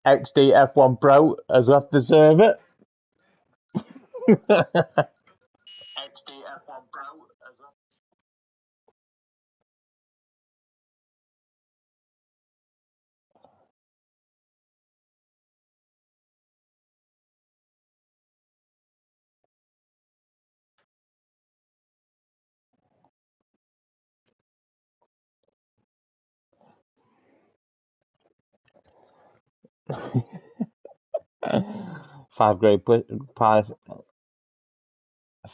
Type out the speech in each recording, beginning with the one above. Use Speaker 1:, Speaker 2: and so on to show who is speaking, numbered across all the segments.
Speaker 1: XD F1 Pro has left the server. XD F1 Pro has left.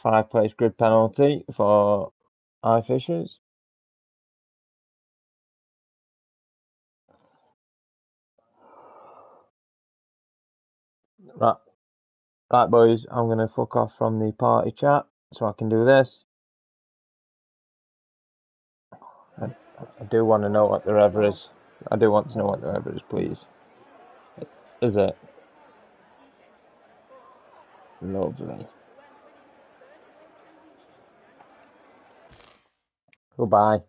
Speaker 1: 5 place grid penalty for iFishers. Right, boys, I'm gonna fuck off from the party chat so I can do this. I do want to know what the rev is. I do want to know what the rev is, please. Is it? Lovely. Goodbye.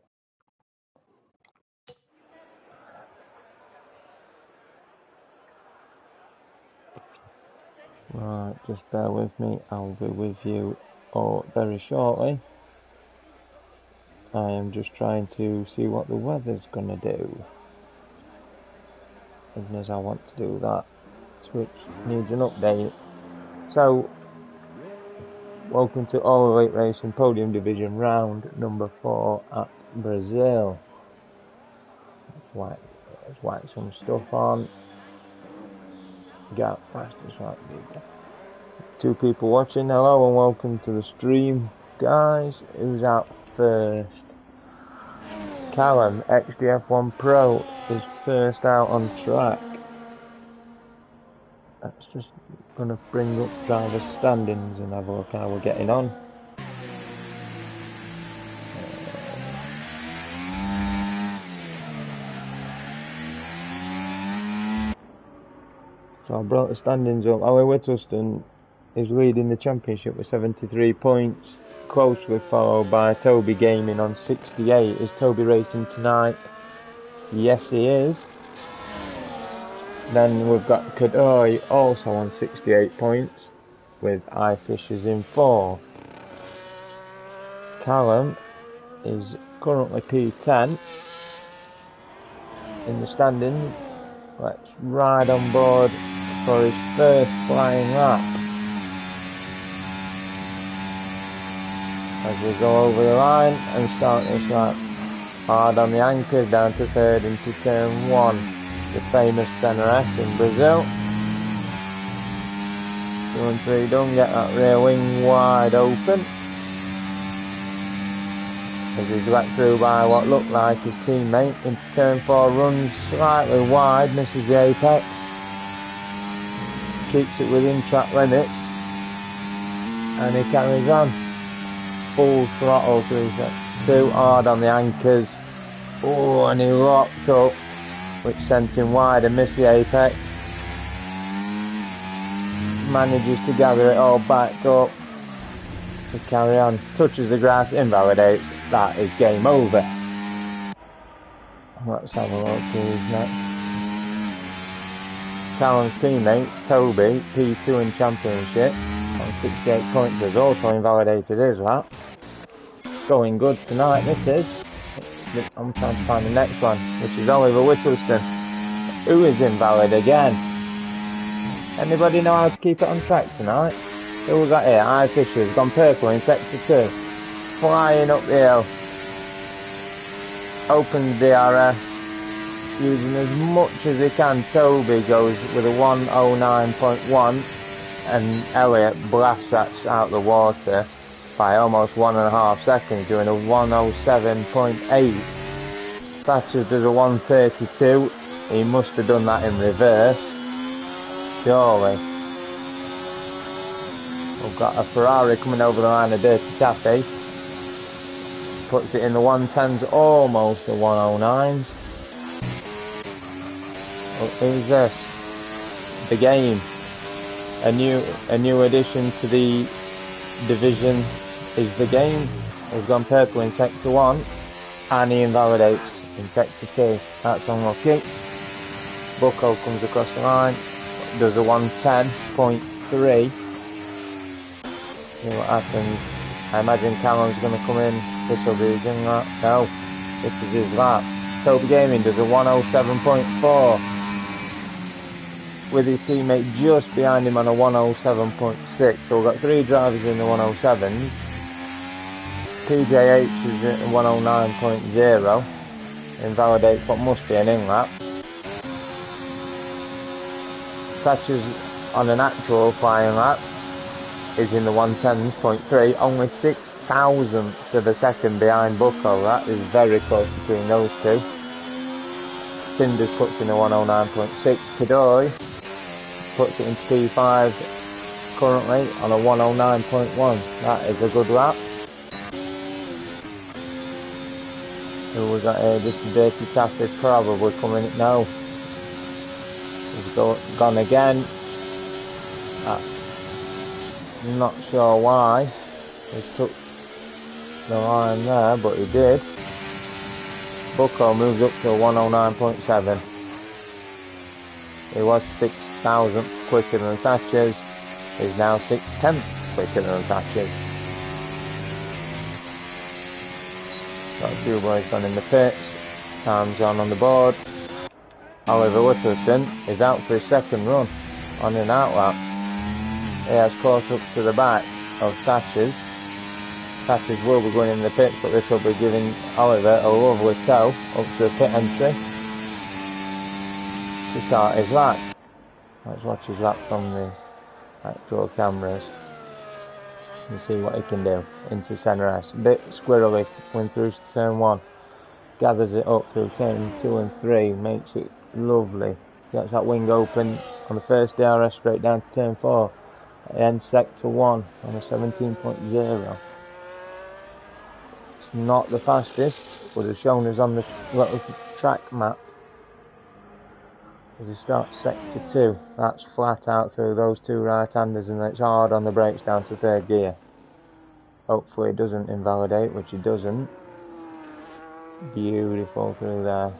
Speaker 1: Right, just bear with me. I'll be with you very shortly. I am just trying to see what the weather's gonna do. Even as I want to do that, Twitch needs an update. So, welcome to All Elite Racing Podium Division round number 4 at Brazil. Let's whack some stuff on. Got fastest right. 2 people watching. Hello and welcome to the stream, guys. Who's out first? Callum, XDF1 Pro, is first out on track. That's just gonna bring up driver standings and have a look how we're getting on. So I brought the standings up. Owen Whittleston is leading the championship with 73 points, closely followed by Toby Gaming on 68. Is Toby racing tonight? Yes, he is. Then we've got Kadoi also on 68 points, with iFishers in 4. Callum is currently P10 in the standings. Let's ride on board for his first flying lap. As we go over the line and start this lap. Hard on the anchors, down to third into turn 1. The famous Center S in Brazil. 2 and 3 done, get that rear wing wide open. As he's let through by what looked like his teammate into turn 4, runs slightly wide, misses the apex. Keeps it within track limits. And he carries on. Full throttle through set 2, hard on the anchors. Oh, and he locked up, which sent him wide and missed the apex. Manages to gather it all back up to carry on. Touches the grass, invalidates. That is game over. Let's have a look who's next. Callum's teammate, Toby, P2 in championship, on 68 points, has also invalidated his lap. Going good tonight, this is. I'm trying to find the next one, which is Oliver Whittleston, who is invalid again. Anybody know how to keep it on track tonight? Who we got here? iFishers, gone purple in sector 2. Flying up the hill. Opens DRS. Using as much as he can. Toby goes with a 109.1 and Elliot blasts that out the water by almost 1.5 seconds, doing a 107.8. Thatcher does a 132. He must have done that in reverse. Surely. We've got a Ferrari coming over the line of Dirty Taffy. Puts it in the 110s, almost the 109s. Who's this? The game. A new addition to the division is the game. He's gone purple in sector 1 and he invalidates in sector 2. That's unlucky. Bucko comes across the line, does a 110.3. See what happens. I imagine Callum's going to come in. This will be his in lap. No, this is his lap. Toby Gaming does a 107.4 with his teammate just behind him on a 107.6. So we've got 3 drivers in the 107s. PJH is at 109.0. Invalidates what must be an in-lap. Thatcher's on an actual flying lap is in the 110.3, only 6 thousandths of a second behind Bucko. That is very close between those two. Cinders puts in a 109.6. Kadoy puts it into P5 currently on a 109.1. That is a good lap. Who we got here? This Dirty Taff is probably coming. No. He's gone again. I'm not sure why he took the line there, but he did. Bucko moves up to a 109.7. He was 6 thousandths quicker than Thatcher's. He's now 6 tenths quicker than Thatcher's. Got a few boys gone in the pits. Time's on the board. Oliver Whittleton is out for his second run on an out lap. He has caught up to the back of Thatcher's. Thatcher's will be going in the pits, but this will be giving Oliver a lovely tow up to the pit entry to start his lap. Let's watch his lap from the actual cameras and see what he can do into centre S. A bit squirrely going through turn 1. Gathers it up through turn 2 and 3, makes it lovely. Gets that wing open on the first DRS straight down to turn 4. Ends sector 1 on a 17.0. It's not the fastest, but it's shown us on the little track map. As he starts sector 2, that's flat out through those 2 right-handers, and it's hard on the brakes down to 3rd gear. Hopefully it doesn't invalidate, which it doesn't. Beautiful through there.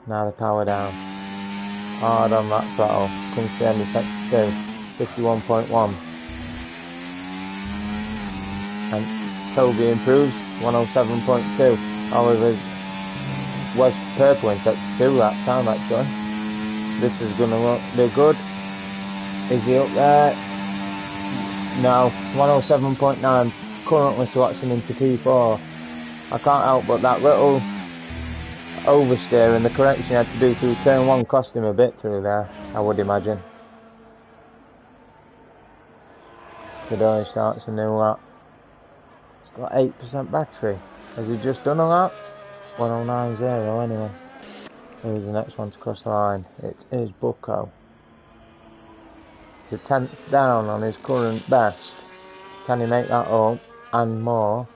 Speaker 1: Now the power down. Hard on that throttle. Comes to the end of sector 2. 51.1. And Toby improves. 107.2. Oliver was purple in sector 2 that time actually. This is going to be good. Is he up there? No. 107.9. Currently swatching into P4. I can't help but that little oversteer and the correction he had to do through turn 1 cost him a bit through there, I would imagine. Kadoy starts a new lap. It's got 8% battery. Has he just done a lap? 109.0 anyway. Who's the next one to cross the line? It is Bucko. He's a 10th down on his current best. Can he make that up and more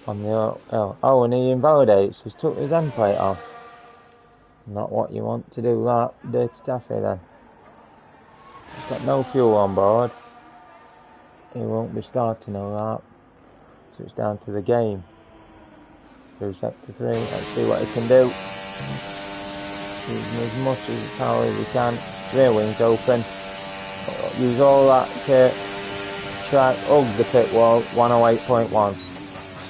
Speaker 1: on the hill? Oh, and he invalidates. He's took his end plate off. Not what you want to do, that. Dirty taffy then. He's got no fuel on board. He won't be starting a lap. So it's down to the game. Through sector 3. Let's see what he can do. Using as much as power as he can. Rear wings open. Use all that kit. Try hug the pit wall. 108.1.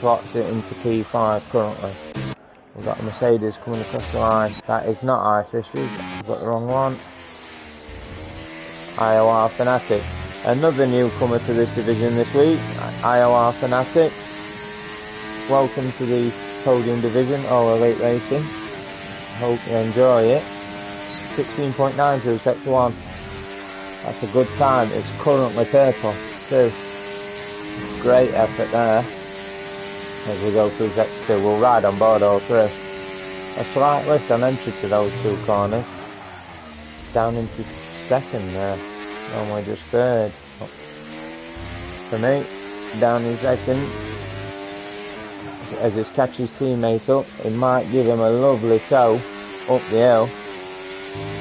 Speaker 1: Slots it into P5 currently. We've got a Mercedes coming across the line. That is not iFishes. I've got the wrong one. IOR Fanatic. Another newcomer to this division this week. IOR Fanatic. Welcome to the Podium division, all elite racing. Hope you enjoy it. 16.9 through sector 1. That's a good time. It's currently purple too. Great effort there. As we go through sector 2, we'll ride on board all through. A slight lift on entry to those 2 corners. Down into 2nd there. Normally just 3rd. For me, down in 2nd. As he catches his teammate up, it might give him a lovely tow up the hill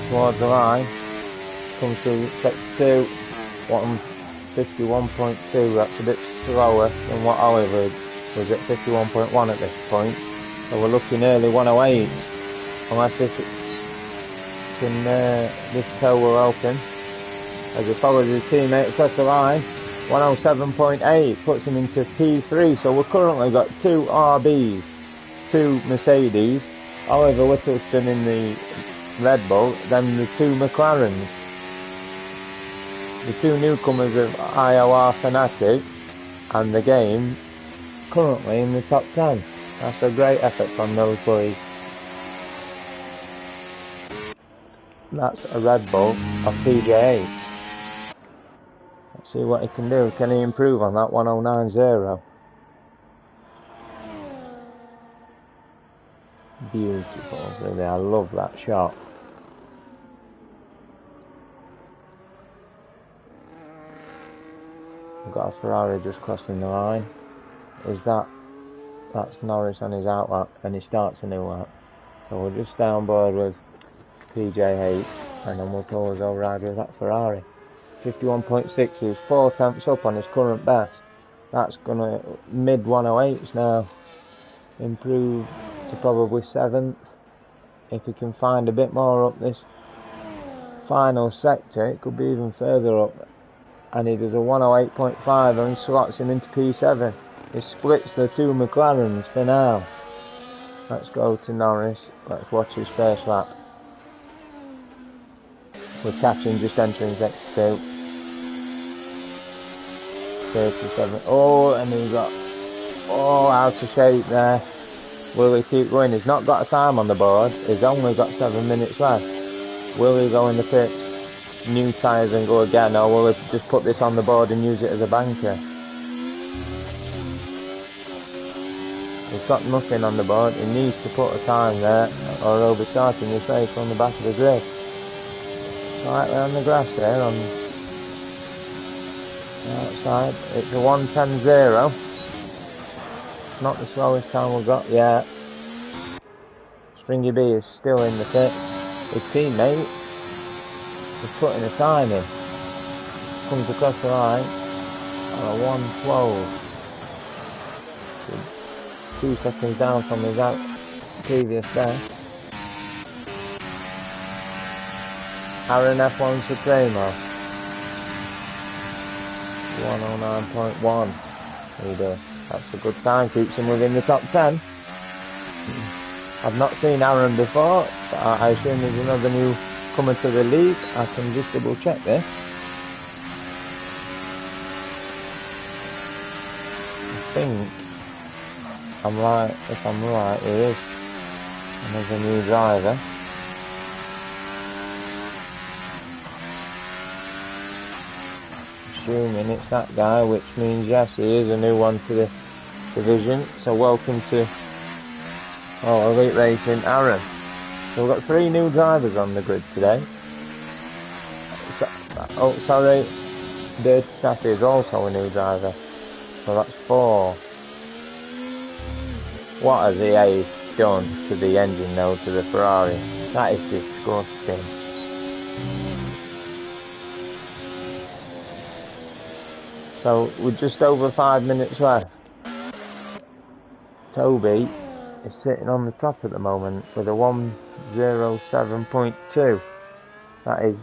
Speaker 1: towards the line. Comes through sector 2, 51.2. That's a bit slower than what Oliver was at 51.1 at this point, so we're looking early 108, unless this toe will open. As he follows his teammate across the line, 107.8 puts him into P3, so we've currently got 2 RBs, 2 Mercedes, Oliver Whittleston in the Red Bull, then the 2 McLarens. The 2 newcomers of IOR Fanatic and the game currently in the top 10. That's a great effort from those boys. That's a Red Bull of PJ8. Let's see what he can do. Can he improve on that 109.0? Beautiful, really, I love that shot. We've got a Ferrari just crossing the line. That's Norris on his outlap, and he starts a new lap. So we'll just stay on board with PJ8, and then we'll always go ride with that Ferrari. 51.6 is 4 tenths up on his current best. That's gonna mid 108s now. Improve to probably 7th. If he can find a bit more up this final sector, it could be even further up. And he does a 108.5 and slots him into P7. He splits the 2 McLarens for now. Let's go to Norris. Let's watch his first lap. We're catching just entering sector 2. 37. Oh, and he got out of shape there. Will he keep going? He's not got a time on the board. He's only got 7 minutes left. Will he go in the pits, new tyres and go again, or will he just put this on the board and use it as a banker? He's got nothing on the board. He needs to put a time there, or he'll be starting this race on the back of the grid. Slightly on the grass there, on the outside. It's a 1:10.0. Not the slowest time we've got yet. Stringy B is still in the pit. His teammate is putting a time in. Comes across the line on a 1:12. 2 seconds down from his previous best. Aaron F1 Supremo. 109.1. He does. That's a good time, keeps him within the top 10. I've not seen Aaron before, but I assume there's another new comer to the league. I can just double check this. I think I'm right, if I'm right, there is another new driver. Assuming it's that guy, which means yes, he is a new one to the division. So welcome to Elite Racing, Aaron. So we've got 3 new drivers on the grid today. Sorry, Dirty Staffy is also a new driver. So that's 4. What has EA done to the engine though, to the Ferrari? That is disgusting. So with just over 5 minutes left, Toby is sitting on the top at the moment with a 1:07.2. That is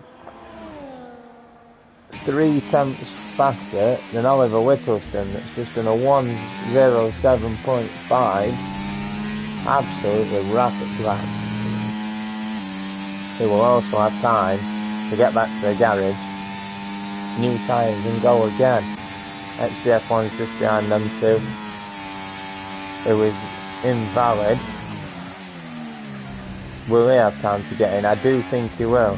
Speaker 1: 3 tenths faster than Oliver Whittleston, that's just done a 1:07.5. Absolutely rapid lap. He will also have time to get back to the garage, new tyres and go again. XDF1's just behind them too. It was invalid. Will he have time to get in? I do think he will.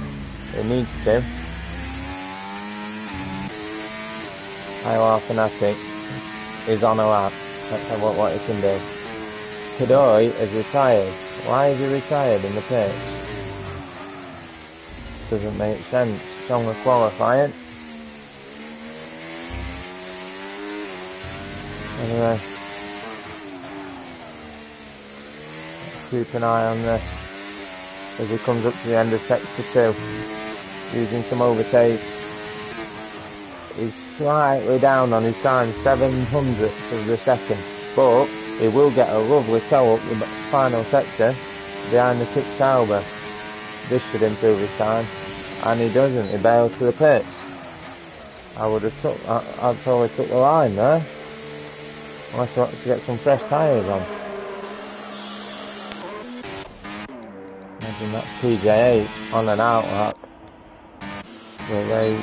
Speaker 1: He needs to. IOR Fanatic is on a lap. Let's have what he can do. Kadoi is retired. Why is he retired in the pits? Doesn't make sense. It's only qualifying. Anyway, keep an eye on this as he comes up to the end of sector 2, using some overtake. He's slightly down on his time, 700ths of the second. But he will get a lovely toe up the final sector behind the 6 Sauber. This should improve his time. And he doesn't, he bails to the pits. I'd probably took the line there. Unless he wants to get some fresh tyres on. Imagine that PJ8 on an out lap. With a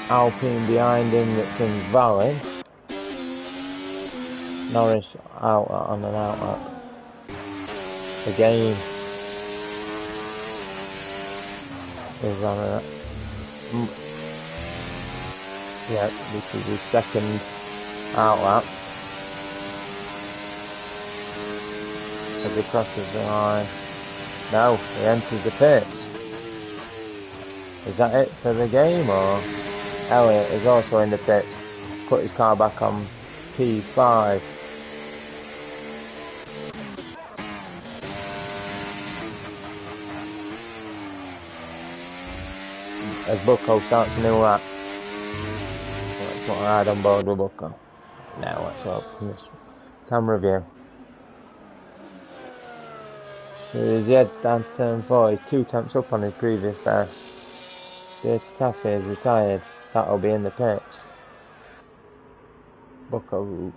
Speaker 1: Alpine behind him that's in valley. Norris out on an out lap. Again. Is on a... Yeah, this is his second out lap. As he crosses the line. No, he enters the pits. Is that it for the game, or? Elliott is also in the pits. Put his car back on P5. As Bucco starts a new lap. Let's not ride on board with Bucco. Now let's hope from this camera view. So as he heads down to turn 4, he's 2 tenths up on his previous best. Tassi is retired. That'll be in the pits. Bucco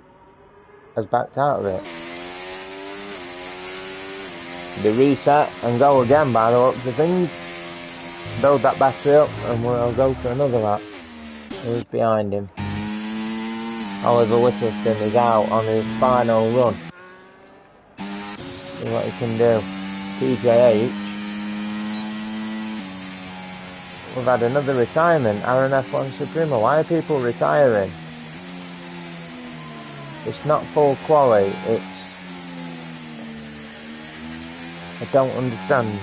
Speaker 1: has backed out of it. They reset and go again by the looks of things. Build that battery up and we'll go to another lap. Who's behind him? Oliver Whittleston is out on his final run. See what he can do. PJH. We've had another retirement. Aaron F1 Suprema. Why are people retiring? It's not full quality. It's... I don't understand.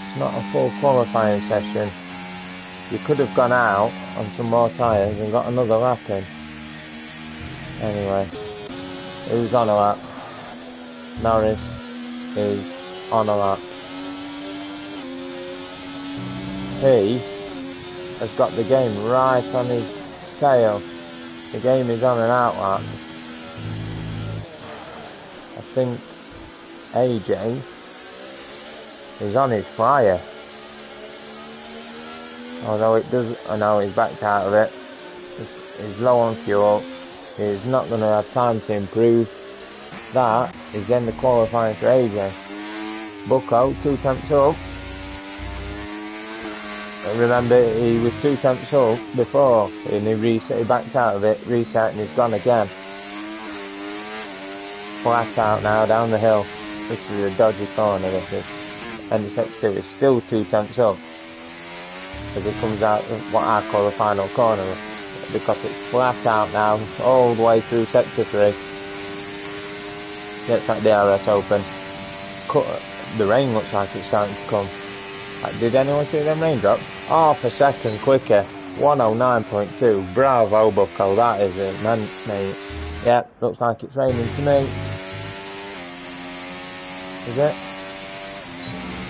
Speaker 1: It's not a full qualifying session. You could have gone out on some more tyres and got another lap in. Anyway, who's on a lap? Norris is on a lap. He has got the game right on his tail. The game is on an out lap. I think AJ is on his flyer. Although it does, I know he's backed out of it. He's low on fuel. He's not going to have time to improve. That is then the qualifying for AJ. Bucco, 2 tenths up. Remember, he was 2 tenths up before, and he backed out of it, reset, and he's gone again. Flat out now, down the hill. This is a dodgy corner, this is. And the sector is still 2 tenths up. As it comes out of what I call the final corner. Because it's flat out now, all the way through sector 3. Gets that DRS open. The rain looks like it's starting to come. Did anyone see them raindrops? Half a second quicker. 109.2. Bravo, Bucco. That is it, man, mate. Yeah, looks like it's raining to me. Is it?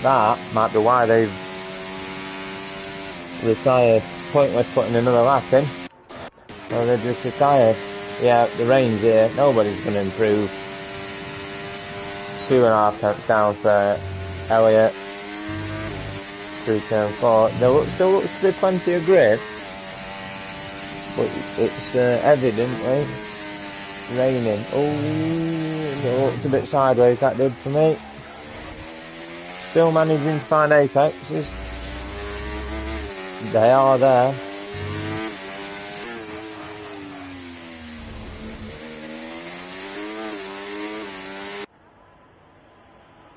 Speaker 1: That might be why they've retired. Pointless putting another lap in. So they're just retired. Yeah, the rain's here. Nobody's going to improve. 2.5 tenths down for Elliott. Through turn 4. There still looks to be plenty of grip. But it's evidently raining. Oh, it looks a bit sideways, that did for me. Still managing to find apexes. They are there.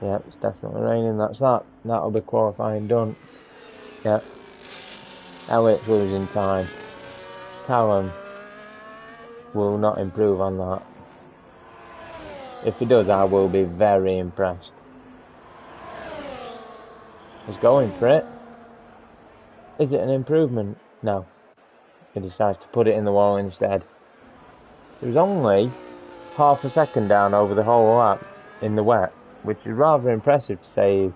Speaker 1: Yeah, it's definitely raining, that's that. That'll be qualifying done. Yeah. Elliott's losing time. Callum will not improve on that. If he does, I will be very impressed. He's going for it. Is it an improvement? No. He decides to put it in the wall instead. It was only half a second down over the whole lap in the wet, which is rather impressive to say he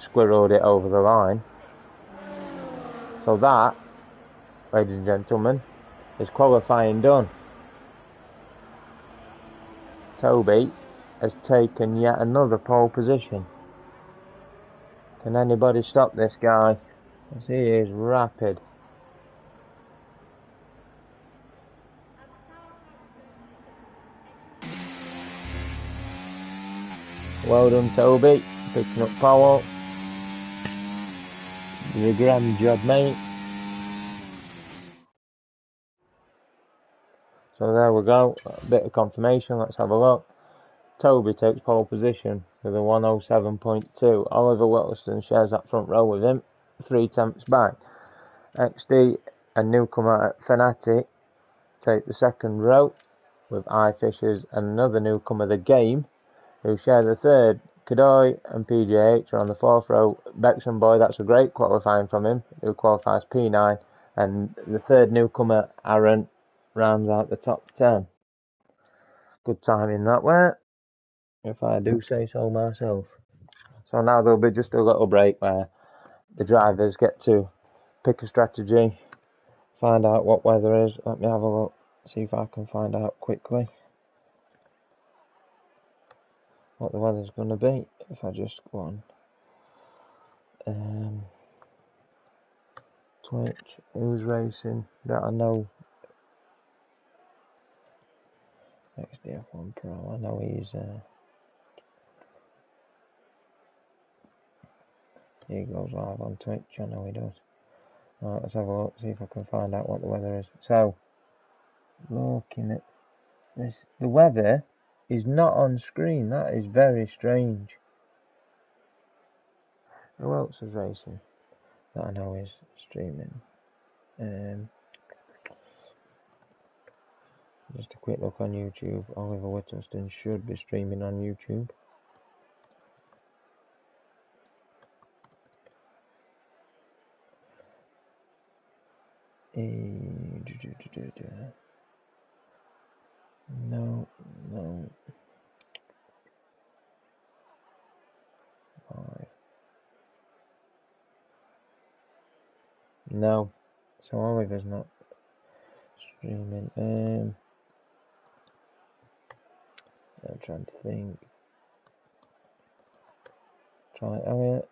Speaker 1: squirreled it over the line. So that ladies and gentlemen, is qualifying done. Toby has taken yet another pole position. Can anybody stop this guy? As he is rapid. Well done, Toby, picking up pole. You did a grand job, mate. So there we go, a bit of confirmation, let's have a look. Toby takes pole position with a 107.2. Oliver Whittleston shares that front row with him, 3/10 back. XD, a newcomer at Fenati, take the second row with I Fishers and another newcomer, The Game, who share the third. Kadoy and PJH are on the fourth row. Bexham Boy, that's a great qualifying from him, who qualifies P9. And the third newcomer, Aaron, rounds out the top 10. Good timing that way, if I do say so myself. So now there'll be just a little break where the drivers get to pick a strategy, find out what weather is. Let me have a look, see if I can find out quickly what the weather's going to be. If I just go on Twitch, who's racing that I know. XDF1 Pro, I know he goes live on Twitch, I know he does. Right, let's have a look, see if I can find out what the weather is. So, looking at this, the weather is not on screen. That is very strange. Who else is racing that I know is streaming? Just a quick look on YouTube. Oliver Whittleston should be streaming on YouTube. No. No. So Oliver's not streaming. I'm trying to think. Try Elliot.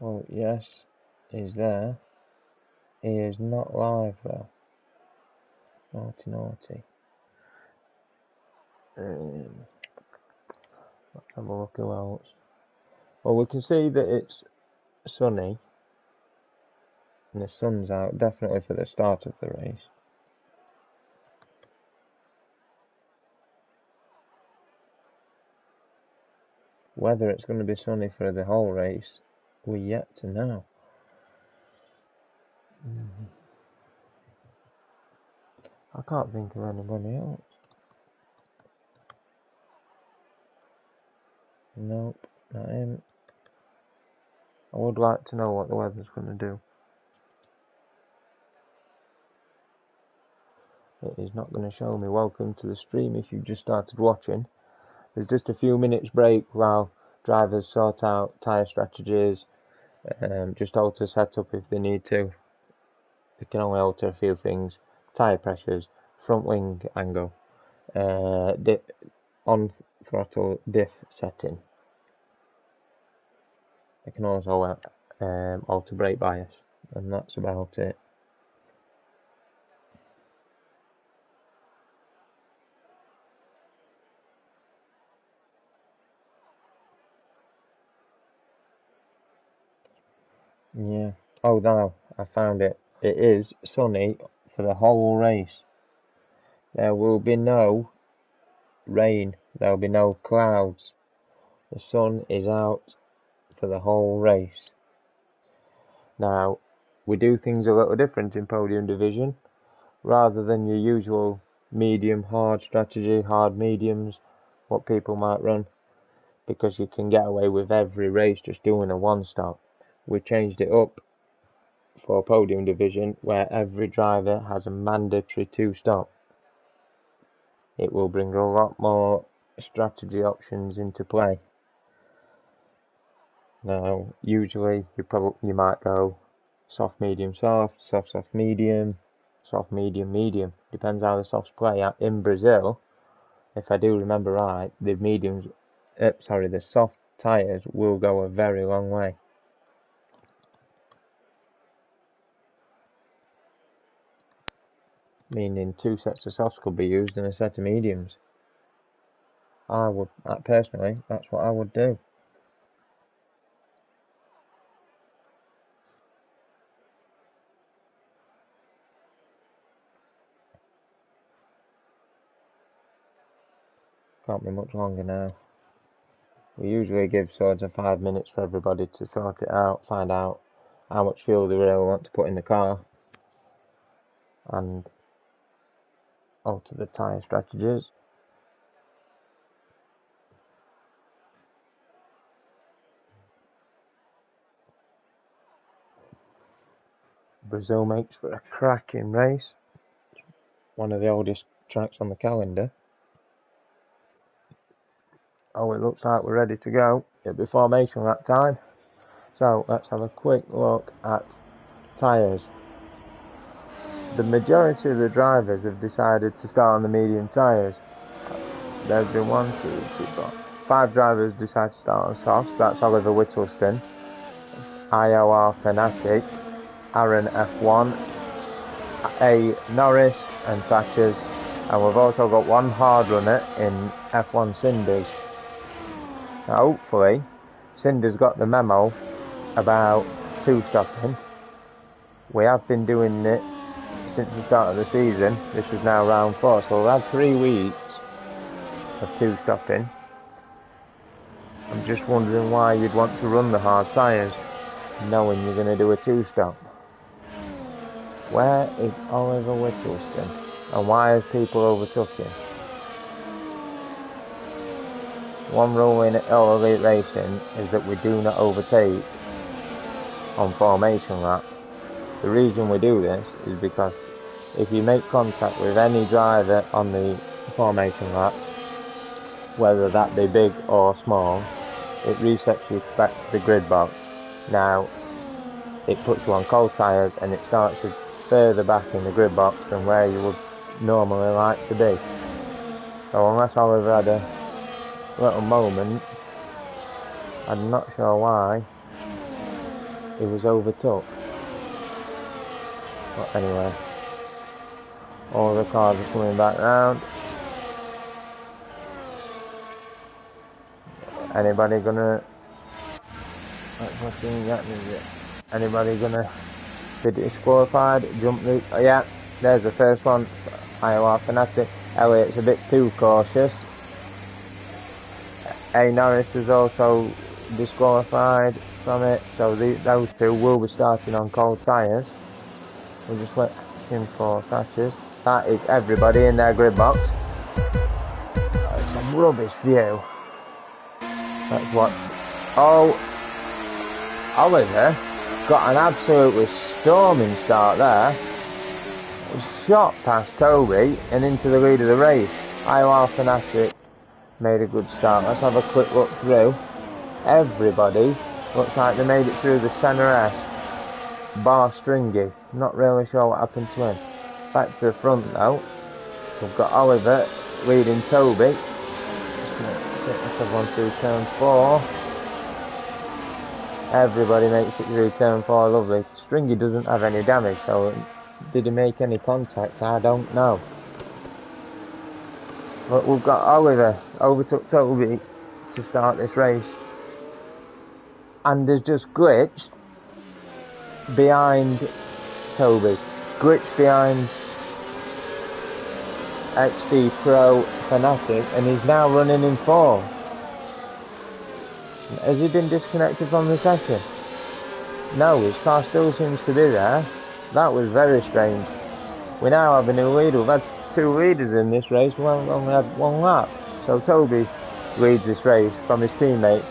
Speaker 1: Oh yes, he's there. He is not live though. Naughty. Let's have a look who else. Well, we can see that it's sunny. And the sun's out, definitely for the start of the race. Whether it's going to be sunny for the whole race, we're yet to know. I can't think of anybody else. Nope, not him. I would like to know what the weather's going to do. It is not going to show me. Welcome to the stream if you've just started watching. There's just a few minutes break while drivers sort out tyre strategies, just alter setup if they need to. They can only alter a few things: tyre pressures, front wing angle, on throttle diff setting. They can also alter brake bias, and that's about it. Yeah. Oh, now I found it. It is sunny for the whole race. There will be no rain. There will be no clouds. The sun is out for the whole race. Now, we do things a little different in Podium Division. Rather than your usual medium, hard strategy, hard mediums, what people might run, because you can get away with every race just doing a one-stop. We changed it up for Podium Division, where every driver has a mandatory two-stop. It will bring a lot more strategy options into play. Now, usually you might go soft, medium, soft, soft, soft, medium, soft, medium, medium. Depends how the softs play. In Brazil, if I do remember right, the the soft tyres will go a very long way. Meaning 2 sets of softs could be used and a set of mediums. Personally, that's what I would do. Can't be much longer now. We usually give sort of 5 minutes for everybody to sort it out, find out how much fuel they really want to put in the car, and alter the tyre strategies. Brazil makes for a cracking race. One of the oldest tracks on the calendar. Oh, it looks like we're ready to go. It'll be formation that time. So let's have a quick look at tyres. The majority of the drivers have decided to start on the medium tyres. There's been 5 drivers decide to start on softs. That's Oliver Whittleston, IOR Fanatic, Aaron F1, A Norris and Thatchers, and we've also got one hard runner in F1 Cinders. Now hopefully Cinders got the memo about 2-stopping. We have been doing it since the start of the season. This is now round 4, so we've had 3 weeks of 2-stopping. I'm just wondering why you'd want to run the hard tyres knowing you're going to do a 2-stop. Where is Oliver Whittleston? And why has people overtook him? One rule in All Elite Racing is that we do not overtake on formation lap. The reason we do this is because if you make contact with any driver on the formation lap, whether that be big or small, it resets you back to the grid box. Now, it puts you on cold tyres and it starts you further back in the grid box than where you would normally like to be. So unless Oliver had a little moment, I'm not sure why he was overtook. But anyway, all the cars are coming back round. Anybody gonna anybody gonna be disqualified? Jump the yeah, there's the first one. IOR Fanatic. Elliot's a bit too cautious. A Norris is also disqualified from it, so those two will be starting on cold tyres. We're just waiting for Thatchers. That is everybody in their grid box. That's some rubbish view. That's what. Oh, Oliver got an absolutely storming start there. He shot past Toby and into the lead of the race. IOR Fanatic made a good start. Let's have a quick look through. Everybody looks like they made it through the centre S. Bar Stringy. Not really sure what happened to him. Back to the front though. We've got Oliver leading Toby. Let's have one through turn 4. Everybody makes it through turn 4. Lovely. Stringy doesn't have any damage, so did he make any contact? I don't know. But we've got Oliver overtook Toby to start this race and has just glitched behind Toby. Glitched behind XD Pro Fanatic and he's now running in 4. Has he been disconnected from the session? No, his car still seems to be there. That was very strange. We now have a new leader. We've had 2 leaders in this race. We only had 1 lap. So Toby leads this race from his teammate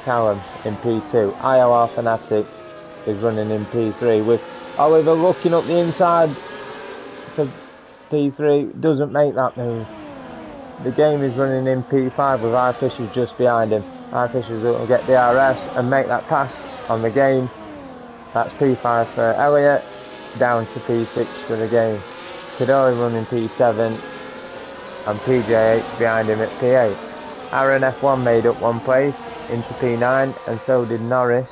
Speaker 1: Callum in P2. IOR Fanatic is running in P3 with Oliver looking up the inside for P3. Doesn't make that move. The game is running in P5 with iFisher just behind him. I Fishers will get DRS and make that pass on the game. That's P5 for Elliott, down to P6 for the game. Kadori running P7 and PJ8 behind him at P8. Aaron F1 made up one place into P9 and so did Norris.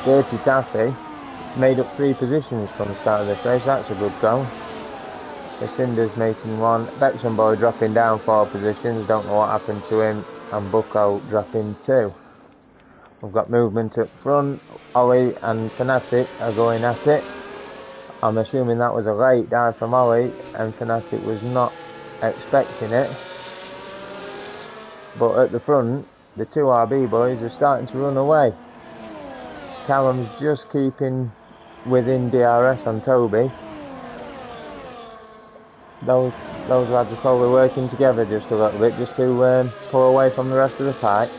Speaker 1: Dirty Taffy made up 3 positions from the start of this race. That's a good goal. The Cinders making 1. Bexham Boy dropping down 4 positions. Don't know what happened to him. And Bucko dropping 2. We've got movement up front. Ollie and Fanatic are going at it. I'm assuming that was a late dive from Ollie and Fanatic was not expecting it. But at the front, the 2 RB boys are starting to run away. Callum's just keeping within DRS on Toby. Those lads are probably working together just a little bit, just to pull away from the rest of the pack.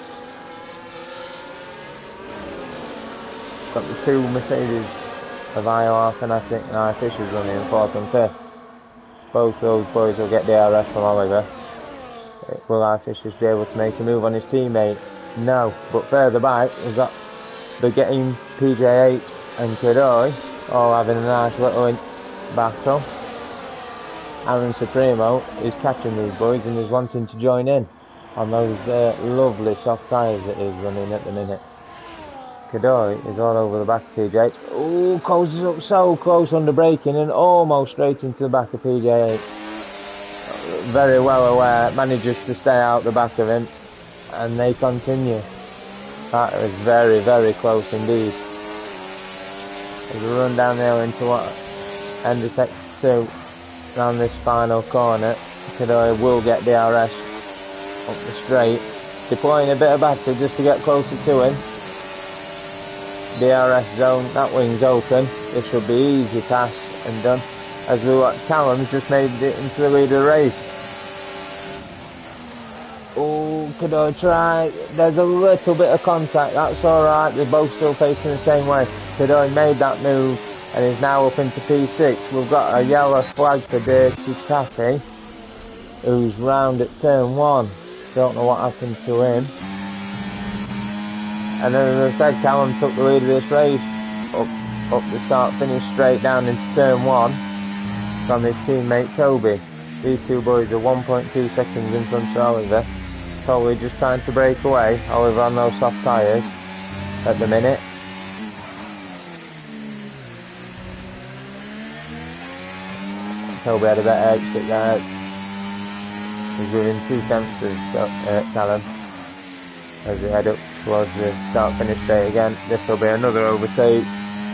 Speaker 1: Got the 2 Mercedes of IOR Fanatic and I Fishers running in 4th and 5th. Both those boys will get DRS from Oliver. Will I Fishers be able to make a move on his teammate? No, but further back we've got the getting PJ8 and Kadoi all having a nice little battle. Aaron Supremo is catching these boys and is wanting to join in on those lovely soft tyres that he's running at the minute. Kadoi is all over the back of PJ8. Oh, closes up so close under braking and almost straight into the back of PJ8. Very well aware, manages to stay out the back of him and they continue. That was very, very close indeed. As we run down the hill into what end of sector 2, round this final corner, Kadoi will get DRS up the straight, deploying a bit of battery just to get closer to him. DRS zone, that wing's open, this should be easy pass and done. As we watch, Callum's just made it into the lead of the race. Oh, Kadoi try, there's a little bit of contact, that's alright, they're both still facing the same way. Kadoi made that move and is now up into P6. We've got a yellow flag for Dirty Taffy, who's round at turn 1. Don't know what happened to him. And then as I said, Callum took the lead of this race, up the start, finished straight down into turn 1 from his teammate Toby. These 2 boys are 1.2 seconds in front of Oliver. Probably just trying to break away. Oliver on those soft tyres at the minute. Toby had a better exit there. He's within 2 tenths of Callum as we head up towards the start finish straight again. This will be another overtake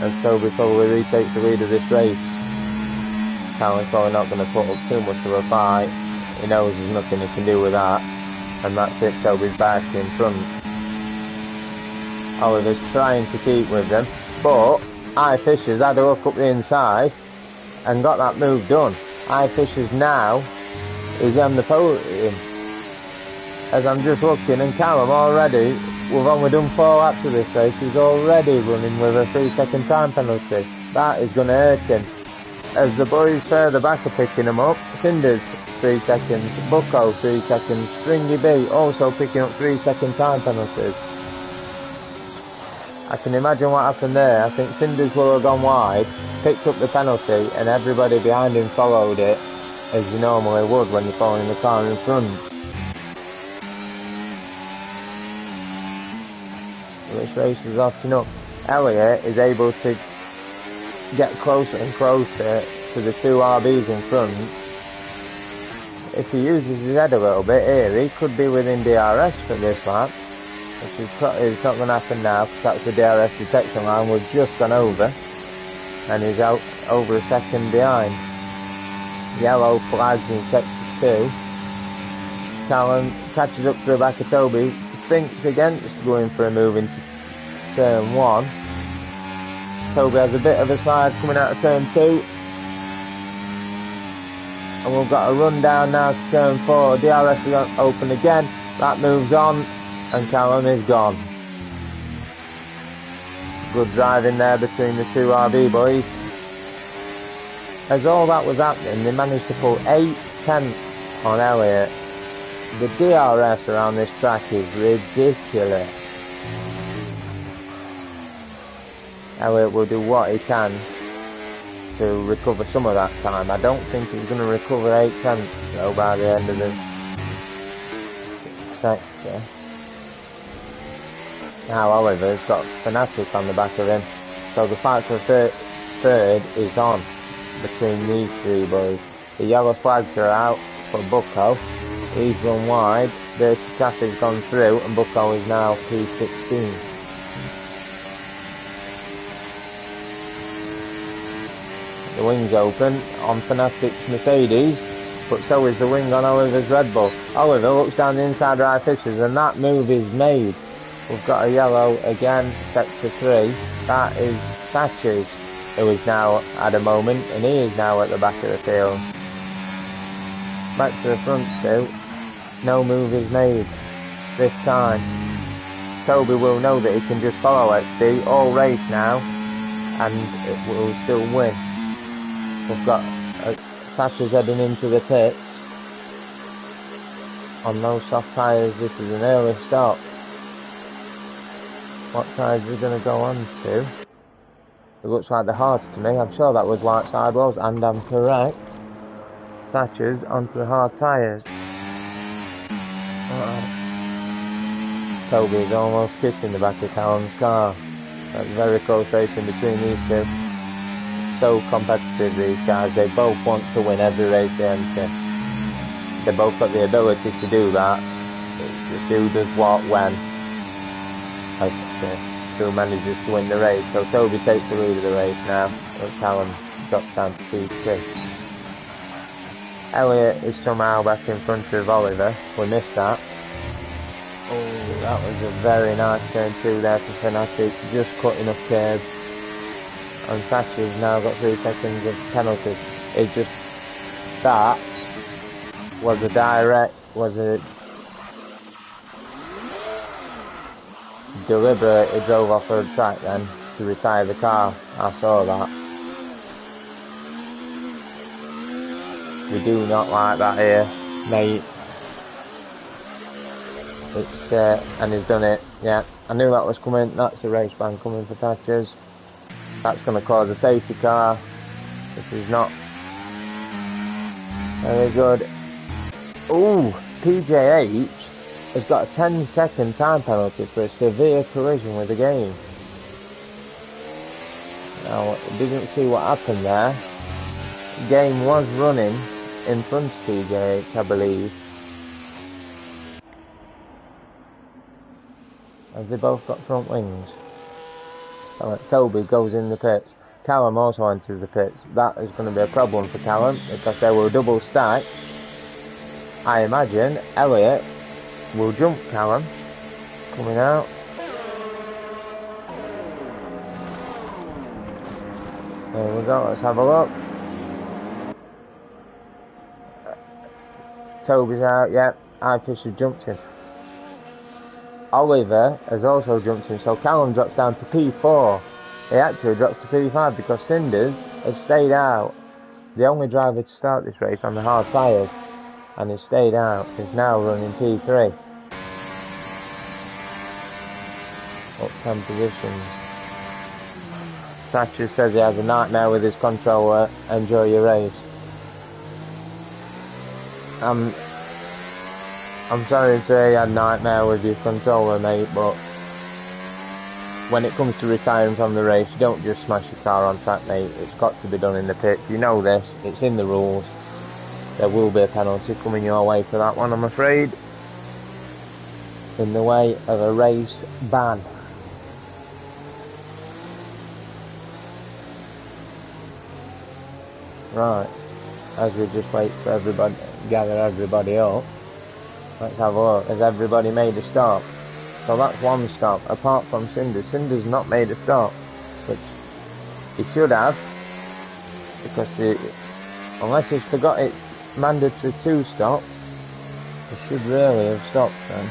Speaker 1: as Toby probably retakes the lead of this race. Callum's probably not going to put up too much of a fight. He knows there's nothing he can do with that. And that's it, Toby's back in front. Oliver's trying to keep with them. But I Fishers had a look up the inside and got that move done. I Fishers now is on the podium. As I'm just looking, and Callum already, we've only done 4 laps of this race, he's already running with a 3-second time penalty. That is going to hurt him. As the boys further back are picking him up, Cinders 3 seconds, Bucko 3 seconds, Stringy B also picking up 3-second time penalties. I can imagine what happened there. I think Cinders will have gone wide, picked up the penalty, and everybody behind him followed it, as you normally would when you're following the car in front. This race is often up. Elliott is able to get closer and closer to the 2 RBs in front. If he uses his head a little bit here, he could be within DRS for this lap. Which is not going to happen now, because that's the DRS detection line we've just gone over. And he's out over a second behind. Yellow flags in sector 2. Callum catches up to the back of Toby, thinks against going for a move into turn 1. Toby has a bit of a slide coming out of turn 2. And we've got a run down now to turn 4. DRS is open again. That moves on. And Callum is gone. Good driving there between the 2 RB boys. As all that was happening, they managed to pull 8 tenths on Elliott. The DRS around this track is ridiculous. Elliot will do what he can to recover some of that time. I don't think he's going to recover 8 tenths though by the end of the sector. Now Oliver's got Fanatic on the back of him, so the fight for third is on between these three boys. The yellow flags are out for Bucko. He's run wide, the traffic's gone through, and Bucko is now P16. The wing's open on Fanatic's Mercedes, but so is the wing on Oliver's Red Bull. Oliver looks down the inside right fixtures, and that move is made. We've got a yellow again, sector 3. That is Thatcher's, who is now at a moment, and he is now at the back of the field. Back to the front two. No move is made this time. Toby will know that he can just follow XD all race now, and it will still win. We've got Thatcher's heading into the pits. On those soft tyres, this is an early stop. What tyres are going to go on to? It looks like the hards to me. I'm sure that was white sidewalls, and I'm correct. Thatcher's onto the hard tyres. Toby is almost kissing the back of Callum's car. That's very close racing between these two. So competitive, these guys. They both want to win every race they enter. They both got the ability to do that. It's just who does what when. Who manages to win the race. So Toby takes the lead of the race now. But Callum drops down to P2. Elliot is somehow back in front of Oliver. We missed that. Oh, that was a very nice turn 2 there for Fanatic. Just cutting up curves. And Thatcher's now got 3 seconds of penalty. It's just that was a deliberate. He drove off the track then to retire the car. I saw that. We do not like that here, mate. It's and he's done it. Yeah, I knew that was coming. That's a race ban coming for Thatcher's. That's going to cause a safety car. This is not very good. Ooh, PJH has got a 10-second time penalty for a severe collision with the game. Now, didn't see what happened there. The game was running in front of PJH, I believe. Have they both got front wings? Toby goes in the pits. Callum also enters the pits. That is going to be a problem for Callum because they will double stack. I imagine Elliot will jump Callum. Coming out. There we go, let's have a look. Toby's out, yep. Fisher jumped him. Oliver has also jumped him, so Callum drops down to P4. He actually drops to P5 because Cinders has stayed out. The only driver to start this race on the hard tyres, and he's stayed out. He's now running P3. Up 10 positions. Thatcher says he has a nightmare with his controller. Enjoy your race. I'm sorry to say you had a nightmare with your controller, mate, but when it comes to retiring from the race, you don't just smash your car on track, mate. It's got to be done in the pits. You know this. It's in the rules. There will be a penalty coming your way for that one, I'm afraid. In the way of a race ban. Right. As we just wait for everybody, gather everybody up. Let's have a look. Has everybody made a stop? So that's one stop, apart from Cinders. Cinders not made a stop, which he should have, because unless he's forgot it's mandatory 2 stops, he should really have stopped then.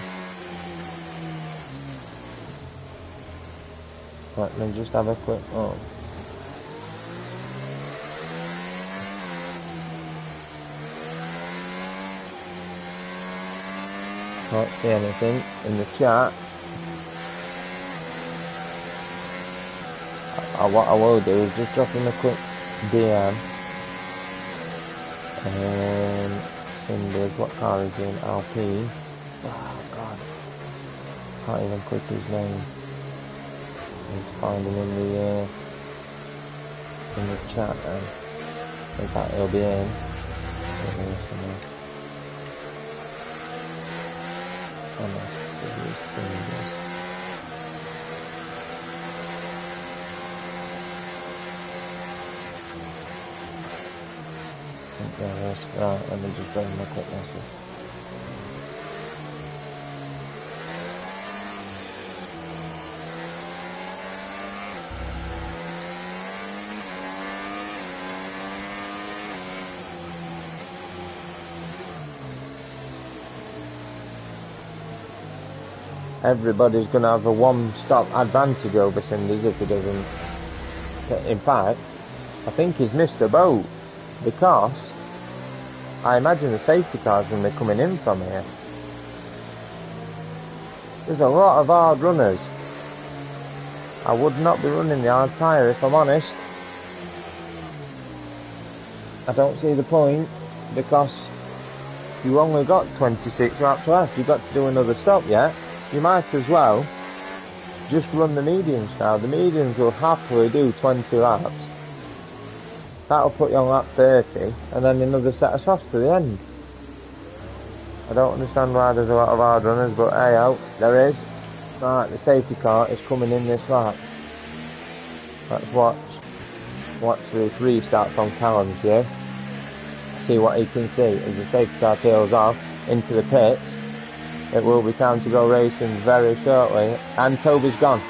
Speaker 1: Let me just have a quick look. Can't see anything in the chat. What I will do is just drop him a quick DM. Cinders, what car is he in? Alpine. Oh god. Can't even click his name. Let's find him in the chat then. In fact, he'll be in. Right, let me just bring him a quick message. Everybody's going to have a one-stop advantage over Cinders if he doesn't. In fact, I think he's missed a boat because I imagine the safety cars when they're coming in from here. There's a lot of hard runners. I would not be running the hard tyre if I'm honest. I don't see the point because you only got 26 laps left. You've got to do another stop yet. You might as well just run the mediums now. The mediums will happily do 20 laps. That'll put you on lap 30 and then another set of softs to the end. I don't understand why there's a lot of hard runners, but hey ho, there is. Right, the safety car is coming in this lap. Let's watch this restart from Callum's here. See what he can see as the safety car tails off into the pits. It will be time to go racing very shortly. And Toby's gone.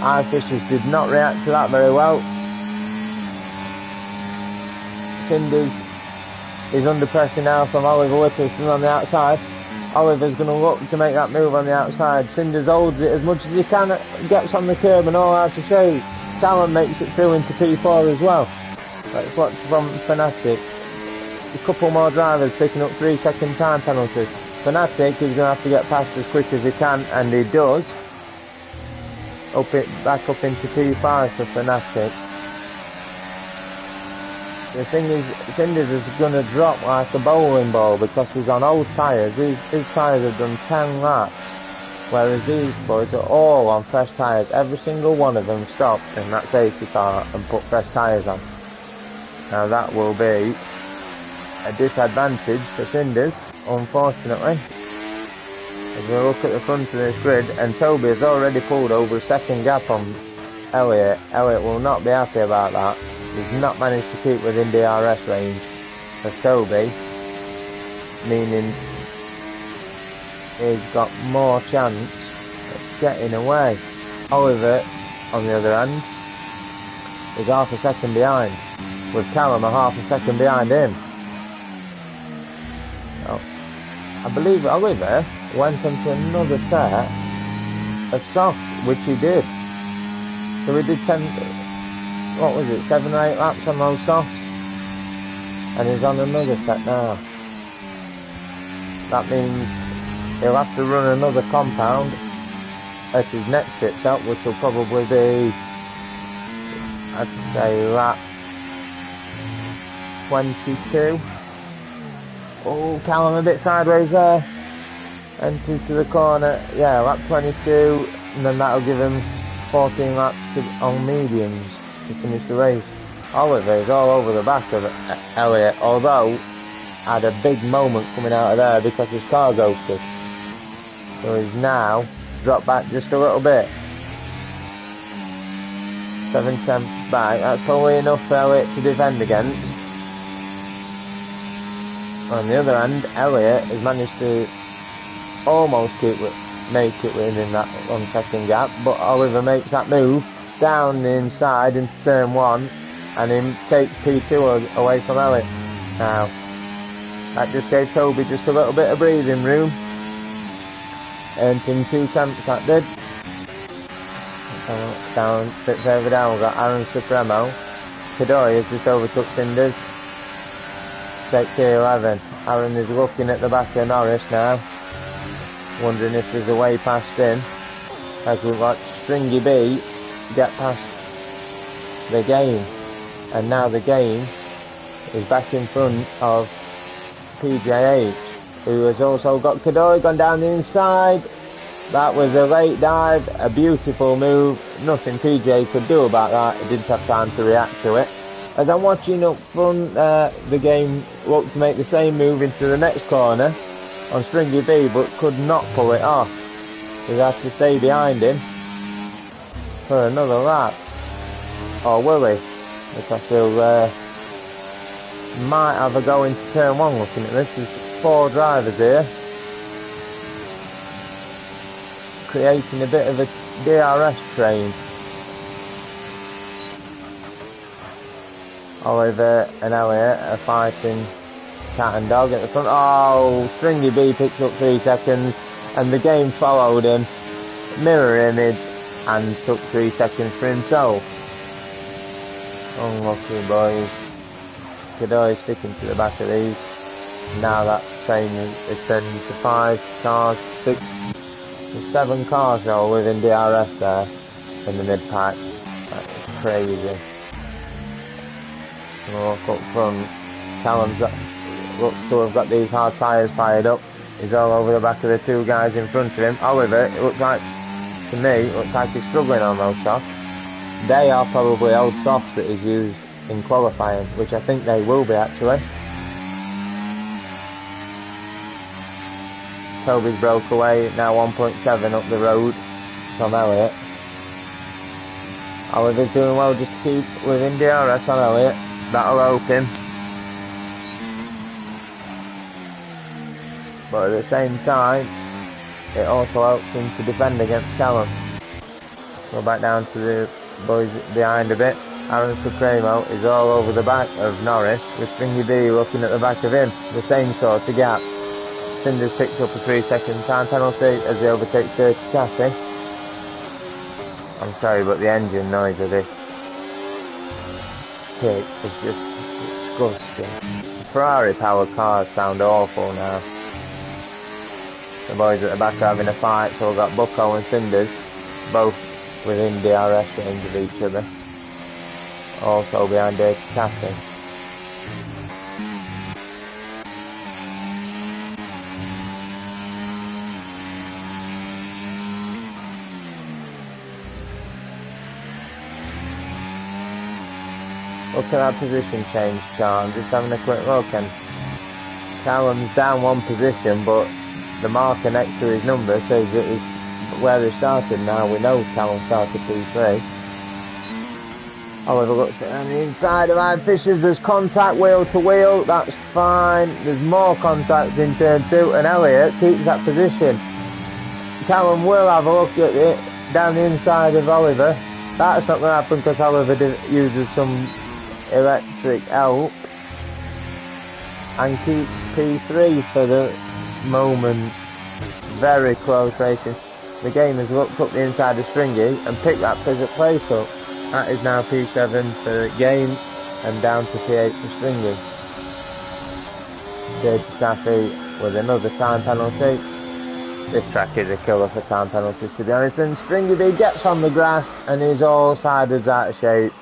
Speaker 1: Eye Fishers did not react to that very well. Cinders is under pressure now from Oliver Whittleston on the outside. Oliver's going to look to make that move on the outside. Cinders holds it as much as he can, gets on the curb and all out to show. Callum makes it through into P4 as well. Let's watch from Fanatic. A couple more drivers picking up 3-second time penalties. Fanatic is going to have to get past as quick as he can, and he does. Back up into P5 for Fanatic. The thing is, Cinders is going to drop like a bowling ball because he's on old tyres. His tyres have done 10 laps, whereas these boys are all on fresh tyres. Every single one of them stopped in that safety car and put fresh tyres on. Now that will be a disadvantage for Cinders, unfortunately. As we look at the front of this grid, and Toby has already pulled over a second gap on Elliot. Elliot will not be happy about that. He's not managed to keep within DRS range for Toby, meaning he's got more chance of getting away. Oliver, on the other hand, is half a second behind, with Callum a half a second behind him. So, I believe Oliver went into another set of soft, which he did. So we did 7 or 8 laps on those softs, and he's on another set now. That means he'll have to run another compound at his next pit stop, which will probably be, I'd say, lap 22. Oh, Callum a bit sideways there. Entry to the corner, yeah, lap 22, and then that'll give him 14 laps on mediums to finish the race. Oliver is all over the back of Elliot, although had a big moment coming out of there because his car ghosted. So he's now dropped back just a little bit. 7 tenths back, that's probably enough for Elliot to defend against. On the other hand, Elliot has managed to almost make it within that 1 second gap, but Oliver makes that move down the inside into turn 1 and he takes P2 away from Elliot. Now that just gave Toby just a little bit of breathing room, and in 2 tenths that did. Down, a bit further down we've got Aaron Supremo. Cadoi has just overtook Cinders. Take K11. Aaron is looking at the back of Norris now. Wondering if there's a way past him. As we've got Stringy B get past the game. And now the game is back in front of PJH, who has also got Kadoi gone down the inside. That was a late dive, a beautiful move. Nothing PJ could do about that. He didn't have time to react to it. As I'm watching up front, the game looked to make the same move into the next corner on Stringy B, but could not pull it off. He had to stay behind him for another lap. Or will he? Because he'll might have a go into turn one. Looking at this, there's 4 drivers here, creating a bit of a DRS train. Oliver and Elliot are fighting cat and dog at the front. Oh, Stringy B picked up 3 seconds and the game followed him, mirror image, and took 3 seconds for himself. Unlucky boys. Kadoi sticking to the back of these. Now that train is turned into 5 cars, 6, 7 cars now within DRS there in the mid-pack. That is crazy. Look up front. Callum's looks to have got these hard tyres fired up. He's all over the back of the 2 guys in front of him. However, it looks like, to me, it looks like he's struggling on those softs. They are probably old softs that he's used in qualifying, which I think they will be actually. Toby's broke away, now 1.7 up the road from Elliot. Oliver's doing well just to keep within DRS on Elliot. That'll help him. But at the same time, it also helps him to defend against Callum. Go back down to the boys behind a bit. Aaron Supremo is all over the back of Norris, with Stringy B looking at the back of him. The same sort of gap. Cinder's picked up a 3-second time penalty as they overtake 30 Cassie. I'm sorry, but the engine noise of this kit is just disgusting. Ferrari powered cars sound awful now. The boys at the back are having a fight, so we've got Bucko and Cinders, both within DRS range of each other. Also behind Dirty Cassie. Look at that position change chart. I'm just having a quick look, and Callum's down 1 position, but the marker next to his number says that it's where he started. Now we know Callum started P3. However, looks on the inside of Iron Fishers, there's contact wheel to wheel, that's fine. There's more contact in turn 2, and Elliot keeps that position. Callum will have a look at it down the inside of Oliver. That's not going to happen because Oliver uses some electric help and keeps P3 for the moment. Very close racing. The game has looked up the inside of Stringy and picked that pivot place up. That is now P7 for the game and down to P8 for Stringy. Dirty Sassy with another time penalty. This track is a killer for time penalties, to be honest. And Stringy B gets on the grass and is all sided out of shape.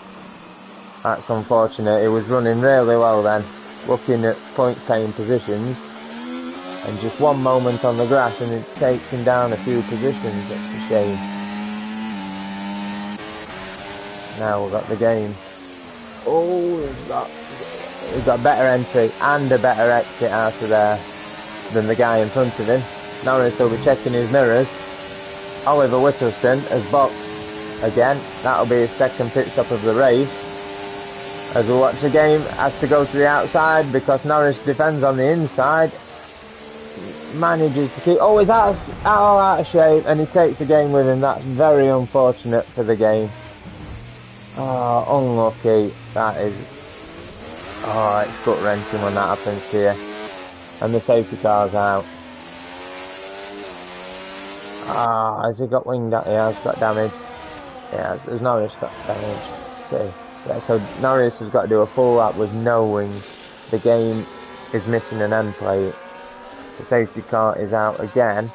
Speaker 1: That's unfortunate. He was running really well then, looking at point paying positions, and just 1 moment on the grass and it takes him down a few positions. That's a shame. Now we've got the game. Oh, we've got better entry and a better exit out of there than the guy in front of him. Norris will be checking his mirrors. Oliver Whittleston has boxed again. That'll be his 2nd pit stop of the race. As we watch the game, has to go to the outside because Norris defends on the inside. Manages to keep... Oh, he's all out of shape and he takes the game with him. That's very unfortunate for the game. Oh, unlucky. That is... Oh, it's gut-wrenching when that happens to you. And the safety car's out. Ah, has he got winged out? He has got damage. Yeah, there's Norris got damage. See. Yeah, so Norris has got to do a full lap with no wings. The game is missing an end plate. The safety car is out again.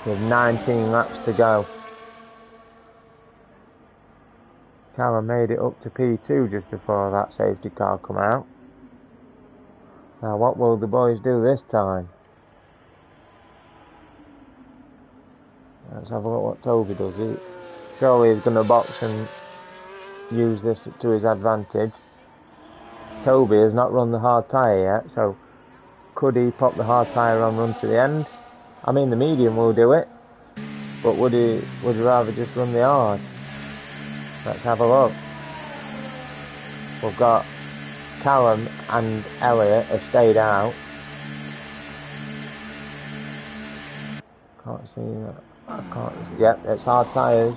Speaker 1: with 19 laps to go. Callum made it up to P2 just before that safety car come out. Now what will the boys do this time? Let's have a look what Toby does. Surely he's going to box and use this to his advantage. Toby has not run the hard tyre yet, so could he pop the hard tyre on, run to the end? I mean, the medium will do it, but would he rather just run the hard? Let's have a look. We've got Callum and Elliot have stayed out. Can't see that. I can't. Yep, it's hard tyres.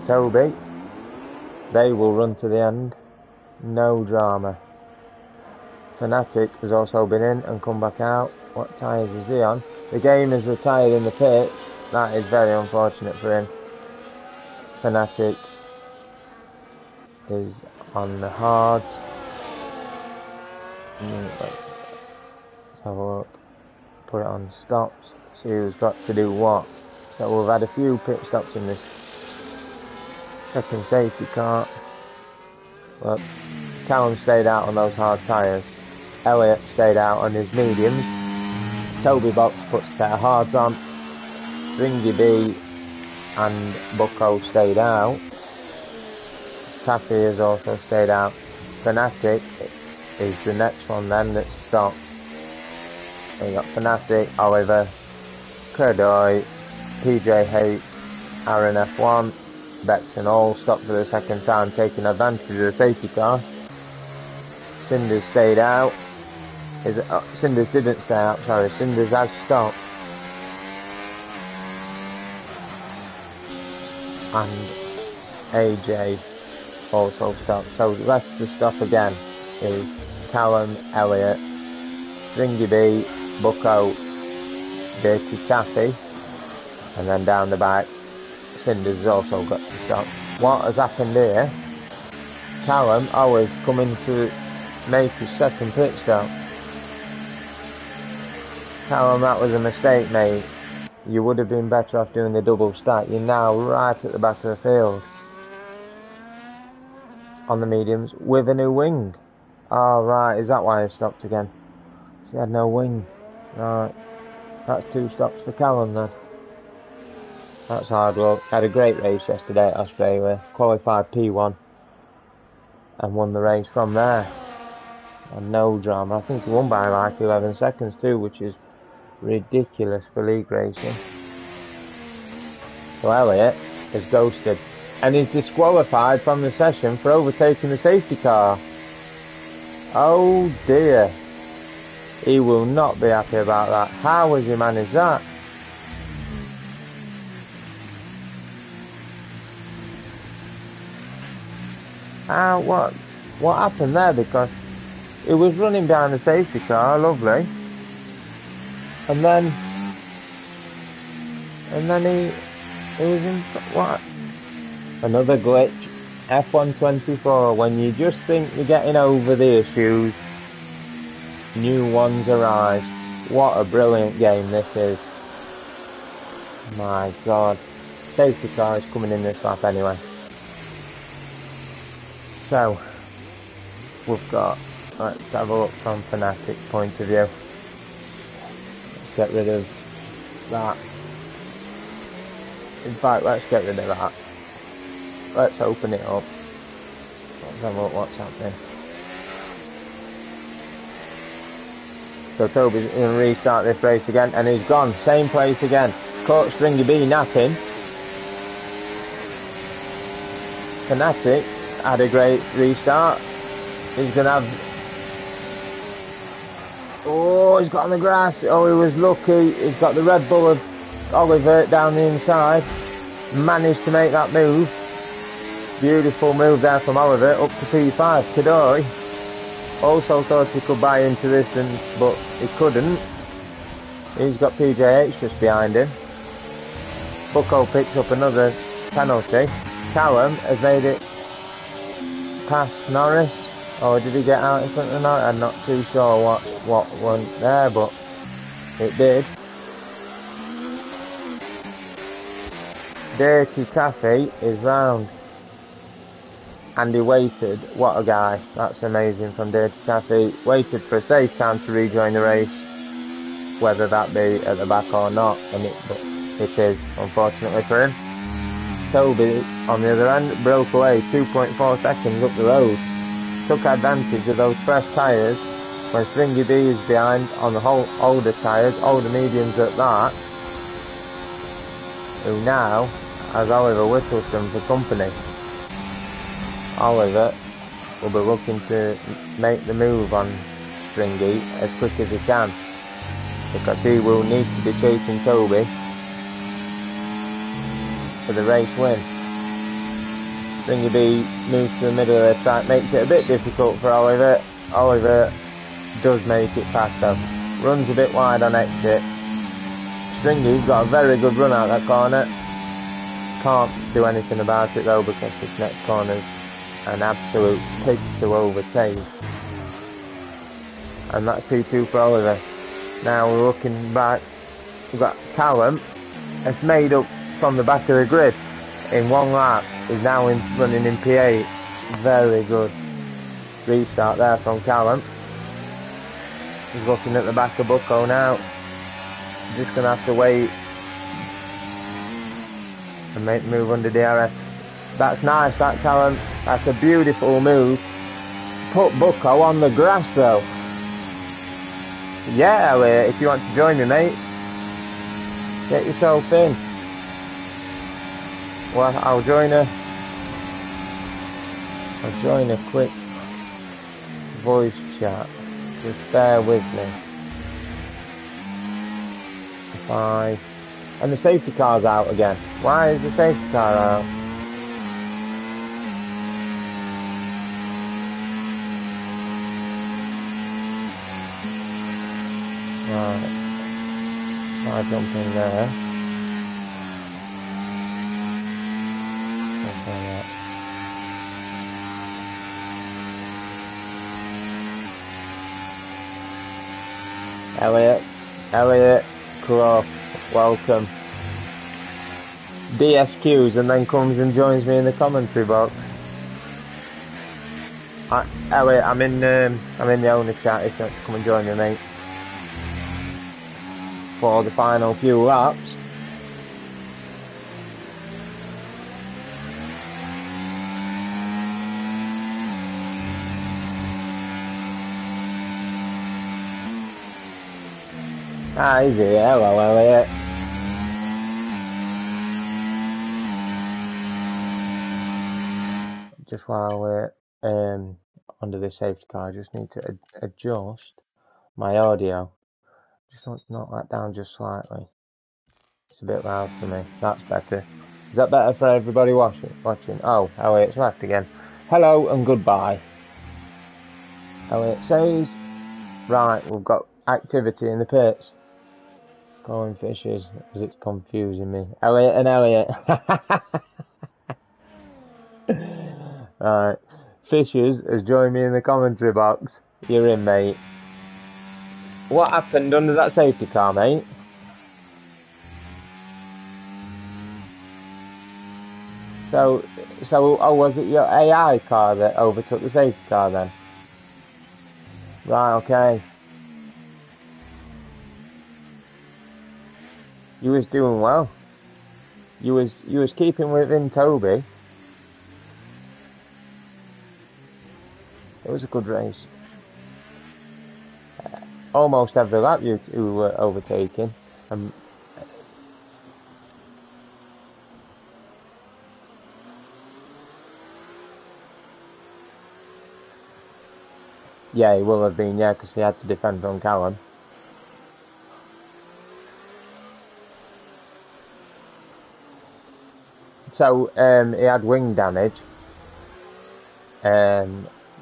Speaker 1: Toby. They will run to the end. No drama. Fanatic has also been in and come back out. What tyres is he on? The game is retired in the pit. That is very unfortunate for him. Fanatic is on the hards. Let's have a look. Put it on stops. See who's got to do what. So we've had a few pit stops in this second safety car. Look, Callum stayed out on those hard tyres. Elliot stayed out on his mediums. Toby Box puts a set of hards on. Stringy B and Bucko stayed out. Taffy has also stayed out. Fanatic is the next one then that stopped. So you got Fanatic, Oliver, Credoy, PJH, Aaron F1, Beckson all stopped for the second time, taking advantage of the safety car. Cinders stayed out. Cinders didn't stay out, sorry, Cinders has stopped. And AJ also stopped. So left to stop again is Callum, Elliot, Stringy B, Bucko, Dirty Taffy, and then down the back Cinders has also got to stop. What has happened here? Callum always coming to make his second pit stop. Callum, that was a mistake, mate. You would have been better off doing the double stack. You're now right at the back of the field on the mediums with a new wing. Oh right, is that why he stopped again? He had no wing. Right, that's 2 stops for Callum then. That's hard work. Had a great race yesterday at Australia. Qualified P1 and won the race from there. And no drama. I think he won by like 11 seconds too, which is ridiculous for league racing. So Elliot is ghosted and is disqualified from the session for overtaking the safety car. Oh dear. He will not be happy about that. How has he managed that? What happened there? Because he was running behind the safety car, lovely. And then he was in, what? Another glitch. F124, when you just think you're getting over the issues, new ones arise. What a brilliant game this is. My God. Safety car is coming in this lap anyway. So, we've got, let's have a look from Fanatic's point of view. Let's get rid of that. In fact, let's get rid of that. Let's open it up. Let's have a look what's happening. So Toby's going to restart this race again, and he's gone. Same place again. Caught Stringy B napping. Fanatic had a great restart. He's going to have... Oh, he's got on the grass. Oh, he was lucky. He's got the Red Bull of Oliver down the inside. Managed to make that move. Beautiful move there from Oliver up to P5. Kadoi also thought he could buy into this, but he couldn't. He's got PJH just behind him. Bucko picks up another penalty. Callum has made it past Norris. Or did he get out in front of Norris? I'm not too sure what went there, but it did. Dirty Taffy is round. And he waited. What a guy. That's amazing from Dirty Taffy. Waited for a safe time to rejoin the race. Whether that be at the back or not. But it is, unfortunately for him. Toby, on the other end, broke away 2.4 seconds up the road. Took advantage of those fresh tyres when Stringy B is behind on the whole older tyres, older mediums at that, who now has Oliver Whittleston for company. Oliver will be looking to make the move on Stringy as quick as he can, because he will need to be chasing Toby for the race win. Stringy B moves to the middle of the track, makes it a bit difficult for Oliver. Oliver does make it past though. Runs a bit wide on exit. Stringy's got a very good run out that corner. Can't do anything about it though, because this next corner's an absolute pig to overtake. And that's P2 for Oliver. Now we're looking back. We've got Callum. It's made up from the back of the grid in one lap. He's now running in P8. Very good restart there from Callum. He's looking at the back of Bucko now. Just going to have to wait and make the move under DRS. That's nice, that Callum. That's a beautiful move. Put Bucko on the grass though. Yeah, Elliot, if you want to join me, mate, get yourself in. Well, I'll join a quick voice chat. Just bear with me. And the safety car's out again. Why is the safety car out? Right. I'll jump in there. Okay, yeah. Elliot Croft, welcome. DSQs and then comes and joins me in the commentary box. Elliot, I'm in the owner chat if you want to come and join me, mate, for the final few laps. Easy, hello Elliot. Just while we're under the safety car, I just need to adjust my audio. Just knock that down just slightly. It's a bit loud for me. That's better. Is that better for everybody watching? Oh, Elliot's left again. Hello and goodbye. Elliot says, right, we've got activity in the pits. Calling Fishers, as it's confusing me. Elliot and Elliot. Right. Fishers has joined me in the commentary box. You're in, mate. What happened under that safety car, mate? So, oh, was it your AI car that overtook the safety car then? Right, okay. You was doing well. You was keeping within Toby. It was a good race. Almost every lap you two were overtaking. Yeah, he will have been, yeah, because he had to defend on Callum. So, he had wing damage.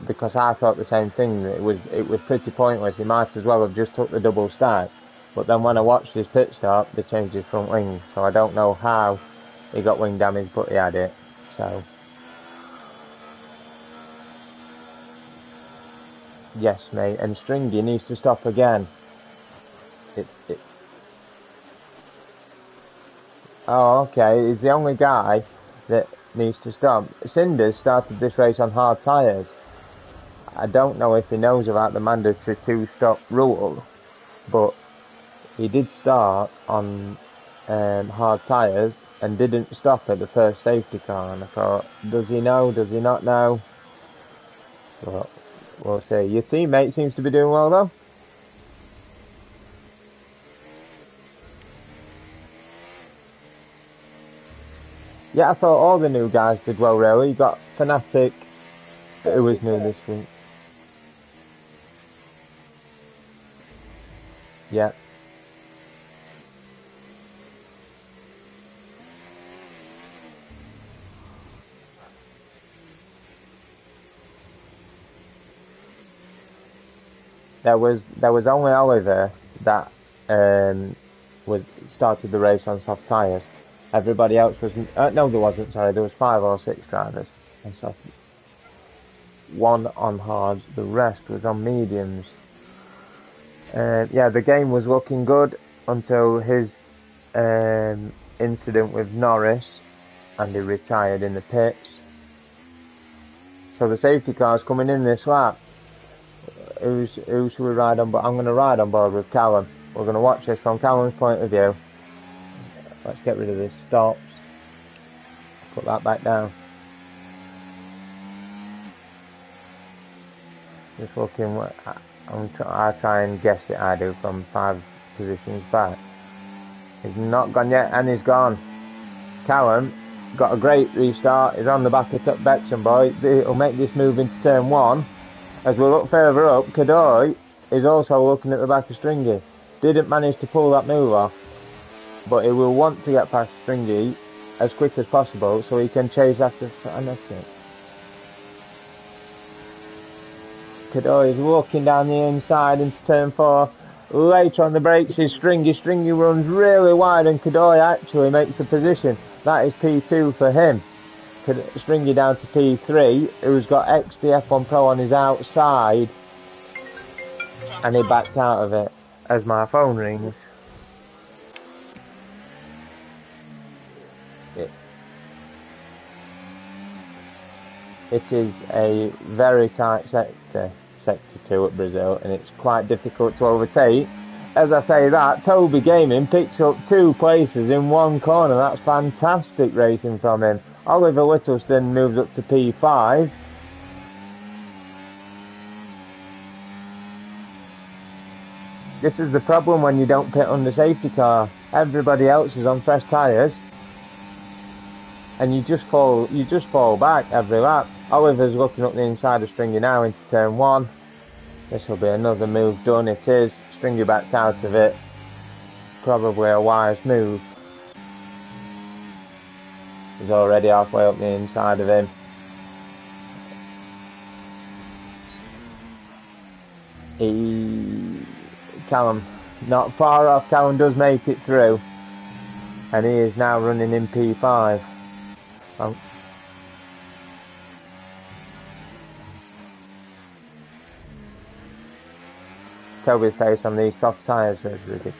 Speaker 1: Because I thought the same thing. It was pretty pointless. He might as well have just took the double stack. But then when I watched his pit stop, they changed his front wing. So I don't know how he got wing damage, but he had it. So yes, mate. And Stringy needs to stop again. Oh, okay. He's the only guy that needs to stop. Cinders started this race on hard tyres. I don't know if he knows about the mandatory 2-stop rule, but he did start on hard tyres and didn't stop at the first safety car. And I thought, does he know? Does he not know? But we'll see. Your teammate seems to be doing well though. Yeah, I thought all the new guys did well really. You got Fnatic, who was new this week. Yeah. There was only Oliver that was started the race on soft tyres. Everybody else was no, there wasn't. Sorry, there was 5 or 6 drivers on soft. One on hards. The rest was on mediums. Yeah, the game was looking good until his incident with Norris, and he retired in the pits. So the safety car's coming in this lap. Who should we ride on? But I'm going to ride on board with Callum. We're going to watch this from Callum's point of view. Let's get rid of this stops. Put that back down. Just looking. I try and guess it. I do from 5 positions back. He's not gone yet, and he's gone. Callum got a great restart. He's on the back of Bexham boy. He'll make this move into turn 1. As we look further up, Kadoy is also looking at the back of Stringy. Didn't manage to pull that move off, but he will want to get past Stringy as quick as possible so he can chase after Fnatic. Kadoy is walking down the inside into turn 4. Later on the brakes is Stringy. Stringy runs really wide and Kadoy actually makes the position. That is P2 for him. Stringy down to P3, who's got XDF1 Pro on his outside, and he backed out of it as my phone rings. It is a very tight sector 2 at Brazil, and it's quite difficult to overtake. As I say that, Toby Gaming picks up 2 places in 1 corner. That's fantastic racing from him. Oliver Whittleston moves up to P5. This is the problem when you don't pit under safety car. Everybody else is on fresh tyres, and you just fall back every lap. Oliver's looking up the inside of Stringy now into turn 1. This will be another move done. It is. Stringy backed out of it. Probably a wise move. He's already halfway up the inside of him. Callum, not far off. Callum does make it through, and he is now running in P5. Toby's pace on these soft tyres is ridiculous.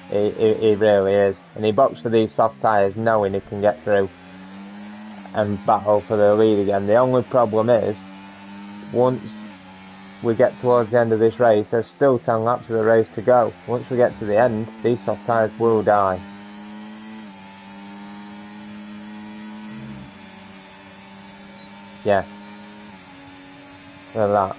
Speaker 1: He really is, and he boxed for these soft tyres knowing he can get through and battle for the lead again. The only problem is, once we get towards the end of this race, there's still 10 laps of the race to go. Once we get to the end, these soft tyres will die. Yeah. The laps.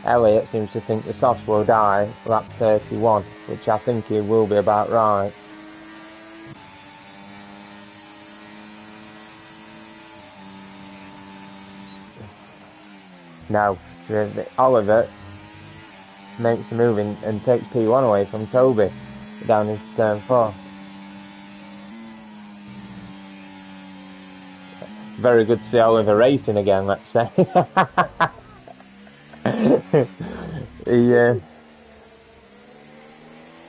Speaker 1: Elliott seems to think the softs will die lap 31, which I think he will be about right. No, Oliver makes the move and takes P1 away from Toby down into turn 4. Very good to see Oliver racing again, let's say.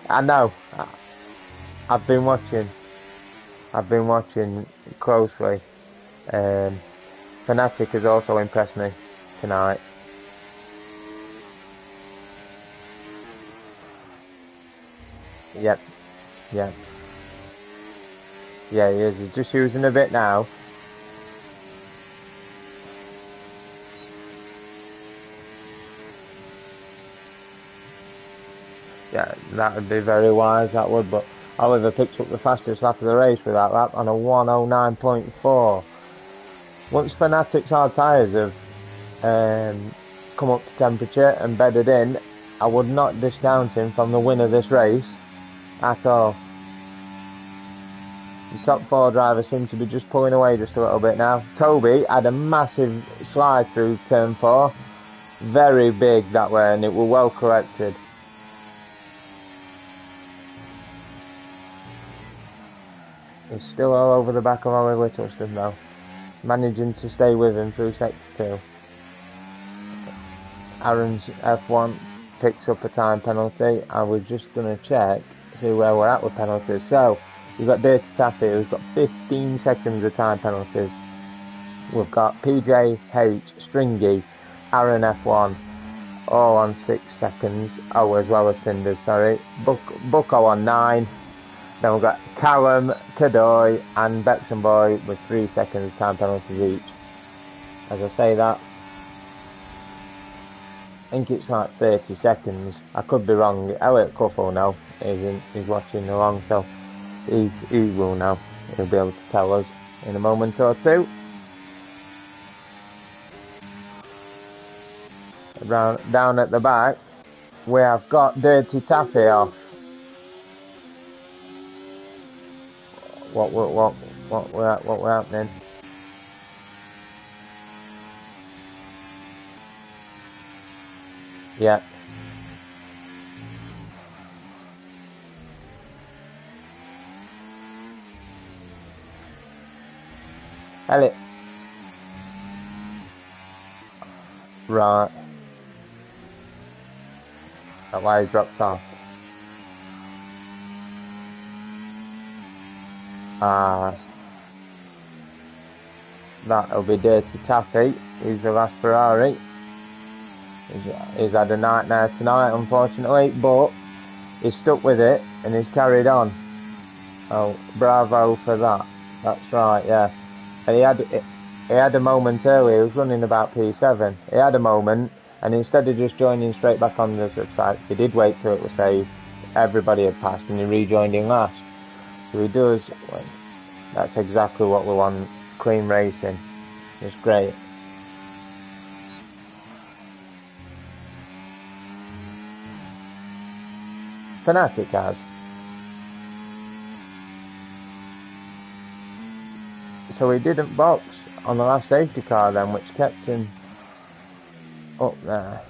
Speaker 1: I know. I've been watching closely. Fanatic has also impressed me tonight. Yep. Yeah, he is. He's just using a bit now. Yeah, that would be very wise, that would, but Oliver picked up the fastest lap of the race with that lap on a 109.4. Once Fanatic's hard tyres have come up to temperature and bedded in, I would not discount him from the win of this race at all. The top 4 drivers seem to be just pulling away just a little bit now. Toby had a massive slide through turn 4. Very big that way, and it was well corrected. He's still all over the back of Ollie Whittleston though, managing to stay with him through sector 2. Aaron's F1 picks up a time penalty, and we're just going to check, see where we're at with penalties. So, you've got Dirty Taffy, who's got 15 seconds of time penalties. We've got PJH, Stringy, Aaron F1, all on 6 seconds. Oh, as well as Cinders, sorry. Bucko on 9. Then we've got Callum, Kadoy and Bexon Boy with 3 seconds time penalties each. As I say that, I think it's like 30 seconds. I could be wrong. Elliot Cuffle now he's watching along, so he will know. He'll be able to tell us in a moment or two. Down at the back, we have got Dirty Taffy off. What we're happening? Yeah. Elliot. Right. That's why he dropped off. That'll be Dirty Taffy. He's the last Ferrari. He's had a nightmare tonight, unfortunately, but he's stuck with it and he's carried on. Oh, bravo for that. That's right, yeah. And he had a moment earlier. He was running about P7. He had a moment, and instead of just joining straight back on the track, he did wait till it was saved. Everybody had passed, and he rejoined in last. So he does. That's exactly what we want. Clean racing. It's great. Fanatic has. So he didn't box on the last safety car then, which kept him up there.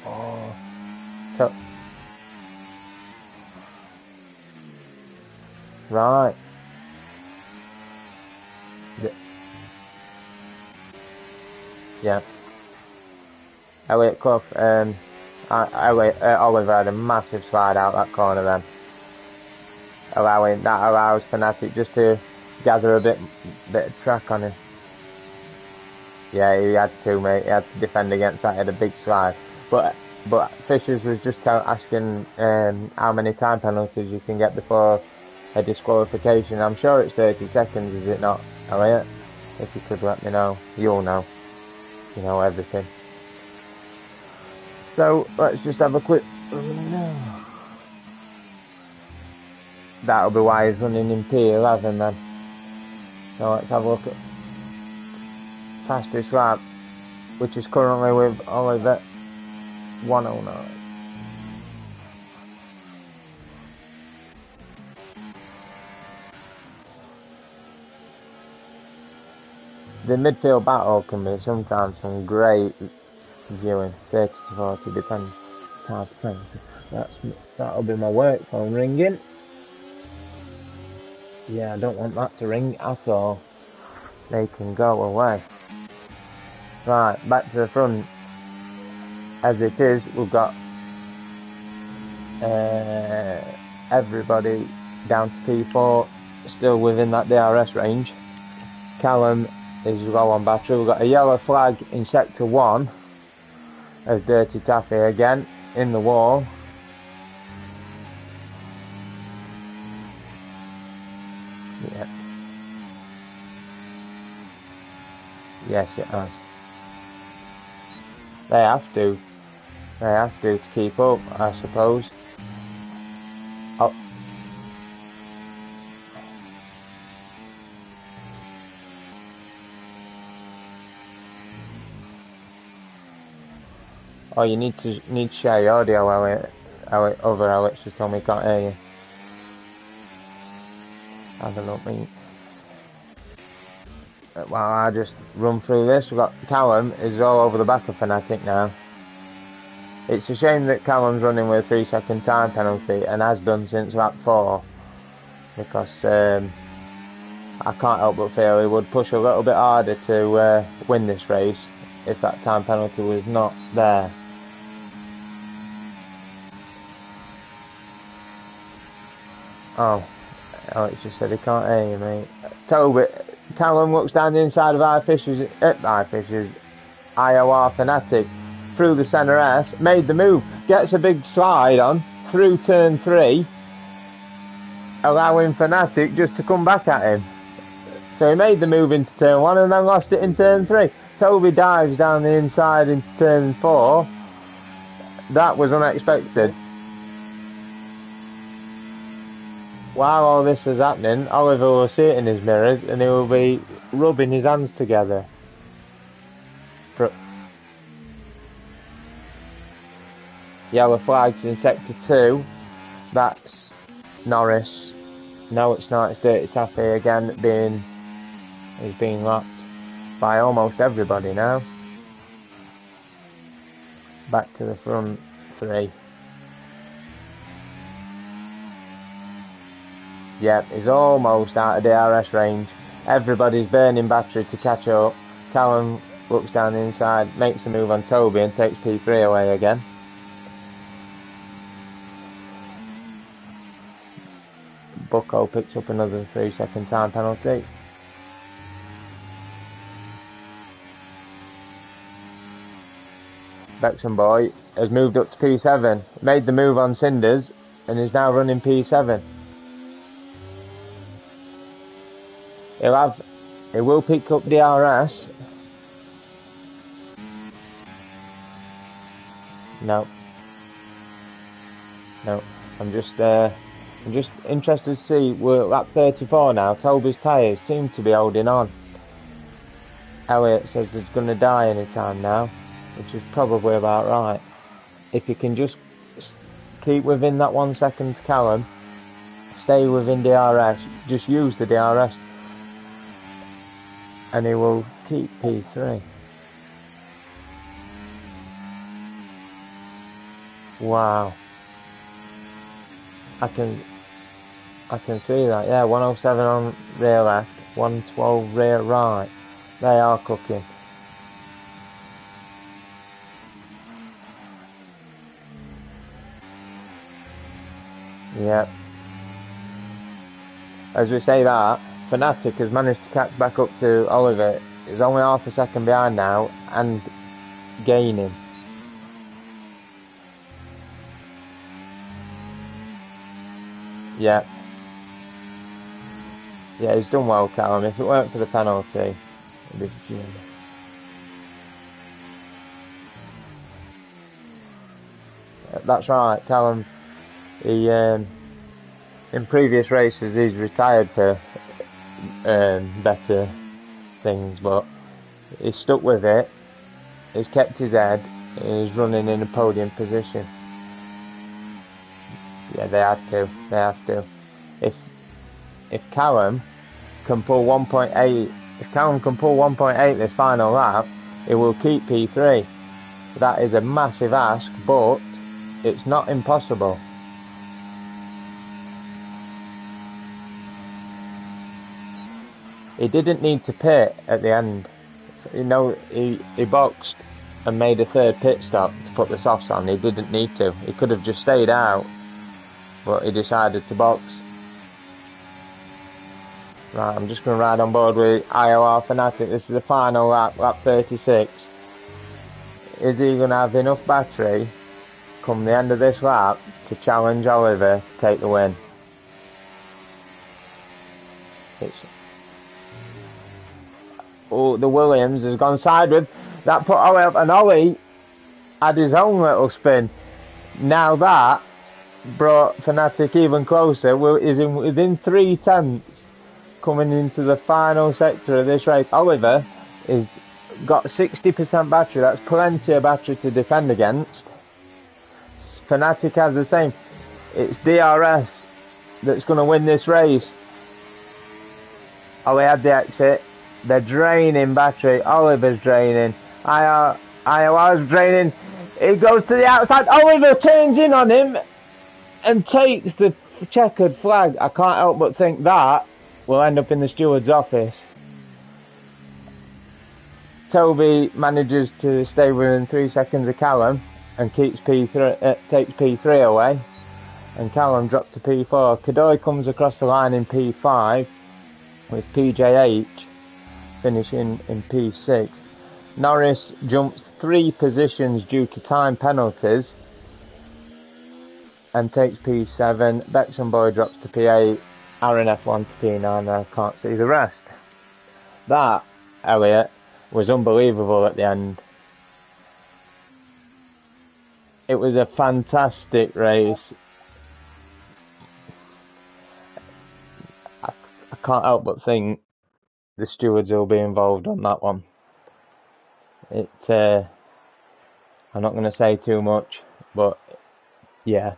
Speaker 1: Oh, so right. Yeah. Elliot Clough, Oliver had a massive slide out that corner then. That allows Fanatic just to gather a bit of track on him. Yeah, he had to, mate. He had to defend against that. He had a big slide. But Fishers was just asking how many time penalties you can get before a disqualification. I'm sure it's 30 seconds, is it not, Elliot? If you could let me know. You'll know. You know everything. So, let's just have a quick... That'll be why he's running in P11 then. So let's have a look at fastest lap, which is currently with Oliver 109. The midfield battle can be sometimes some great viewing, 30 to 40, depends. That'll be my work phone ringing. Yeah, I don't want that to ring at all. They can go away. Right, back to the front. As it is, we've got everybody down to P4, still within that DRS range. Callum is low on battery. We've got a yellow flag in sector 1 as Dirty Taffy again in the wall. Yeah. Yes, it has. They have to. They have to keep up, I suppose. Oh. Oh, you need to share your audio, Elliot. Other Alex just told me he can't hear you. Have a look, mate. Well, I just run through this. We've got Callum is all over the back of Fnatic now. It's a shame that Callum's running with a 3-second time penalty and has done since lap 4, because I can't help but feel he would push a little bit harder to win this race if that time penalty was not there. Oh, Alex just said he can't hear you, mate. Toby, Callum looks down the inside of IOR Fnatic through the centre S, made the move, gets a big slide on through turn 3, allowing Fnatic just to come back at him. So he made the move into turn 1 and then lost it in turn 3. Toby dives down the inside into turn 4. That was unexpected. While all this is happening, Oliver will see it in his mirrors and he will be rubbing his hands together. Yellow flags in sector 2. That's Norris. No, it's not. It's Dirty Taffy again. He's being lapped by almost everybody now. Back to the front 3. Yep, he's almost out of DRS range. Everybody's burning battery to catch up. Callum looks down the inside, makes a move on Toby and takes P3 away again. Bucko picks up another 3-second time penalty. Bexham boy has moved up to P7, made the move on Cinders and is now running P7. He will pick up DRS. No. I'm just interested to see. We're at 34 now. Toby's tyres seem to be holding on. Elliot says he's going to die any time now, which is probably about right. If you can just keep within that 1 second to Callum, stay within DRS, just use the DRS, and he will keep P3. Wow. I can see that. Yeah, 107 on rear left, 112 rear right. They are cooking. Yep. As we say that, Fnatic has managed to catch back up to Oliver. He's only half a second behind now and gaining. Yeah. Yeah, he's done well, Callum. If it weren't for the penalty, it'd be fuming. That's right, Callum. He in previous races he's retired for better things, but he's stuck with it. He's kept his head. He's running in a podium position. Yeah, they have to. If Callum can pull 1.8, if Callum can pull 1.8 this final lap, it will keep P3. That is a massive ask, but it's not impossible. He didn't need to pit at the end. You know, he boxed and made a third pit stop to put the softs on. He didn't need to. He could have just stayed out, but he decided to box. Right, I'm just going to ride on board with IOR Fanatic. This is the final lap, lap 36. Is he going to have enough battery come the end of this lap to challenge Oliver to take the win? The Williams has gone sideways. That put Ollie up, and Ollie had his own little spin. Now that brought Fanatic even closer. Is within 3/10 coming into the final sector of this race. Oliver is got 60% battery. That's plenty of battery to defend against. Fanatic has the same. It's DRS that's going to win this race. Ollie had the exit. They're draining battery. Oliver's draining. IOR's draining. He goes to the outside. Oliver turns in on him and takes the checkered flag. I can't help but think that will end up in the steward's office. Toby manages to stay within 3 seconds of Callum and keeps takes P3 away. And Callum dropped to P4. Kadoy comes across the line in P5 with PJH finishing in P6. Norris jumps 3 positions due to time penalties and takes P7. Bexenboy drops to P8. Aaron F1 to P9. I can't see the rest. That, Elliot, was unbelievable at the end. It was a fantastic race. I can't help but think the stewards will be involved on that one. I'm not going to say too much, but yeah.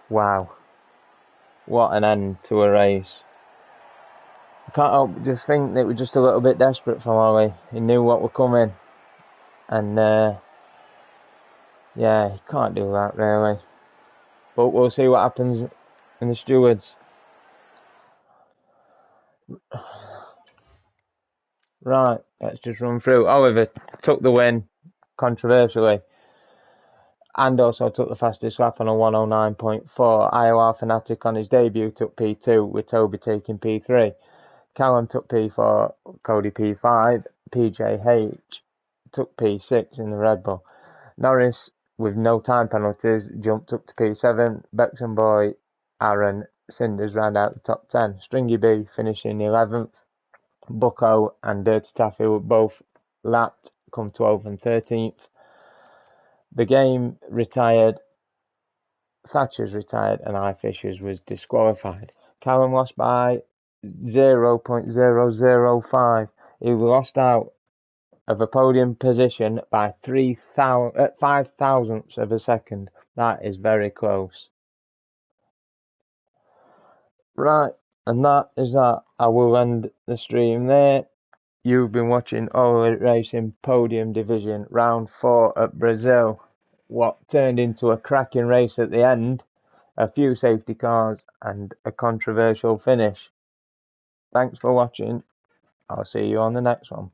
Speaker 1: Wow. What an end to a race. I can't help but just think that it was just a little bit desperate from Ollie. He knew what were coming. And yeah, he can't do that really. But we'll see what happens in the stewards. Right, let's just run through. Oliver took the win, controversially, and also took the fastest lap on a 109.4. IOR Fanatic on his debut took P2, with Toby taking P3. Callum took P4, Cody P5. PJH took P6 in the Red Bull. Norris, with no time penalties, jumped up to P7. Bexenboy, Aaron, Cinders round out the top 10. Stringy B finishing 11th. Bucko and Dirty Taffy were both lapped, come 12th and 13th. The game retired. Thatcher's retired and I Fishers was disqualified. Callum lost by 0.005. He lost out of a podium position by 5 thousandths of a second. That is very close. Right, and that is that. I will end the stream there. You've been watching All Elite Racing Podium Division Round 4 at Brazil. What turned into a cracking race at the end, a few safety cars and a controversial finish. Thanks for watching. I'll see you on the next one.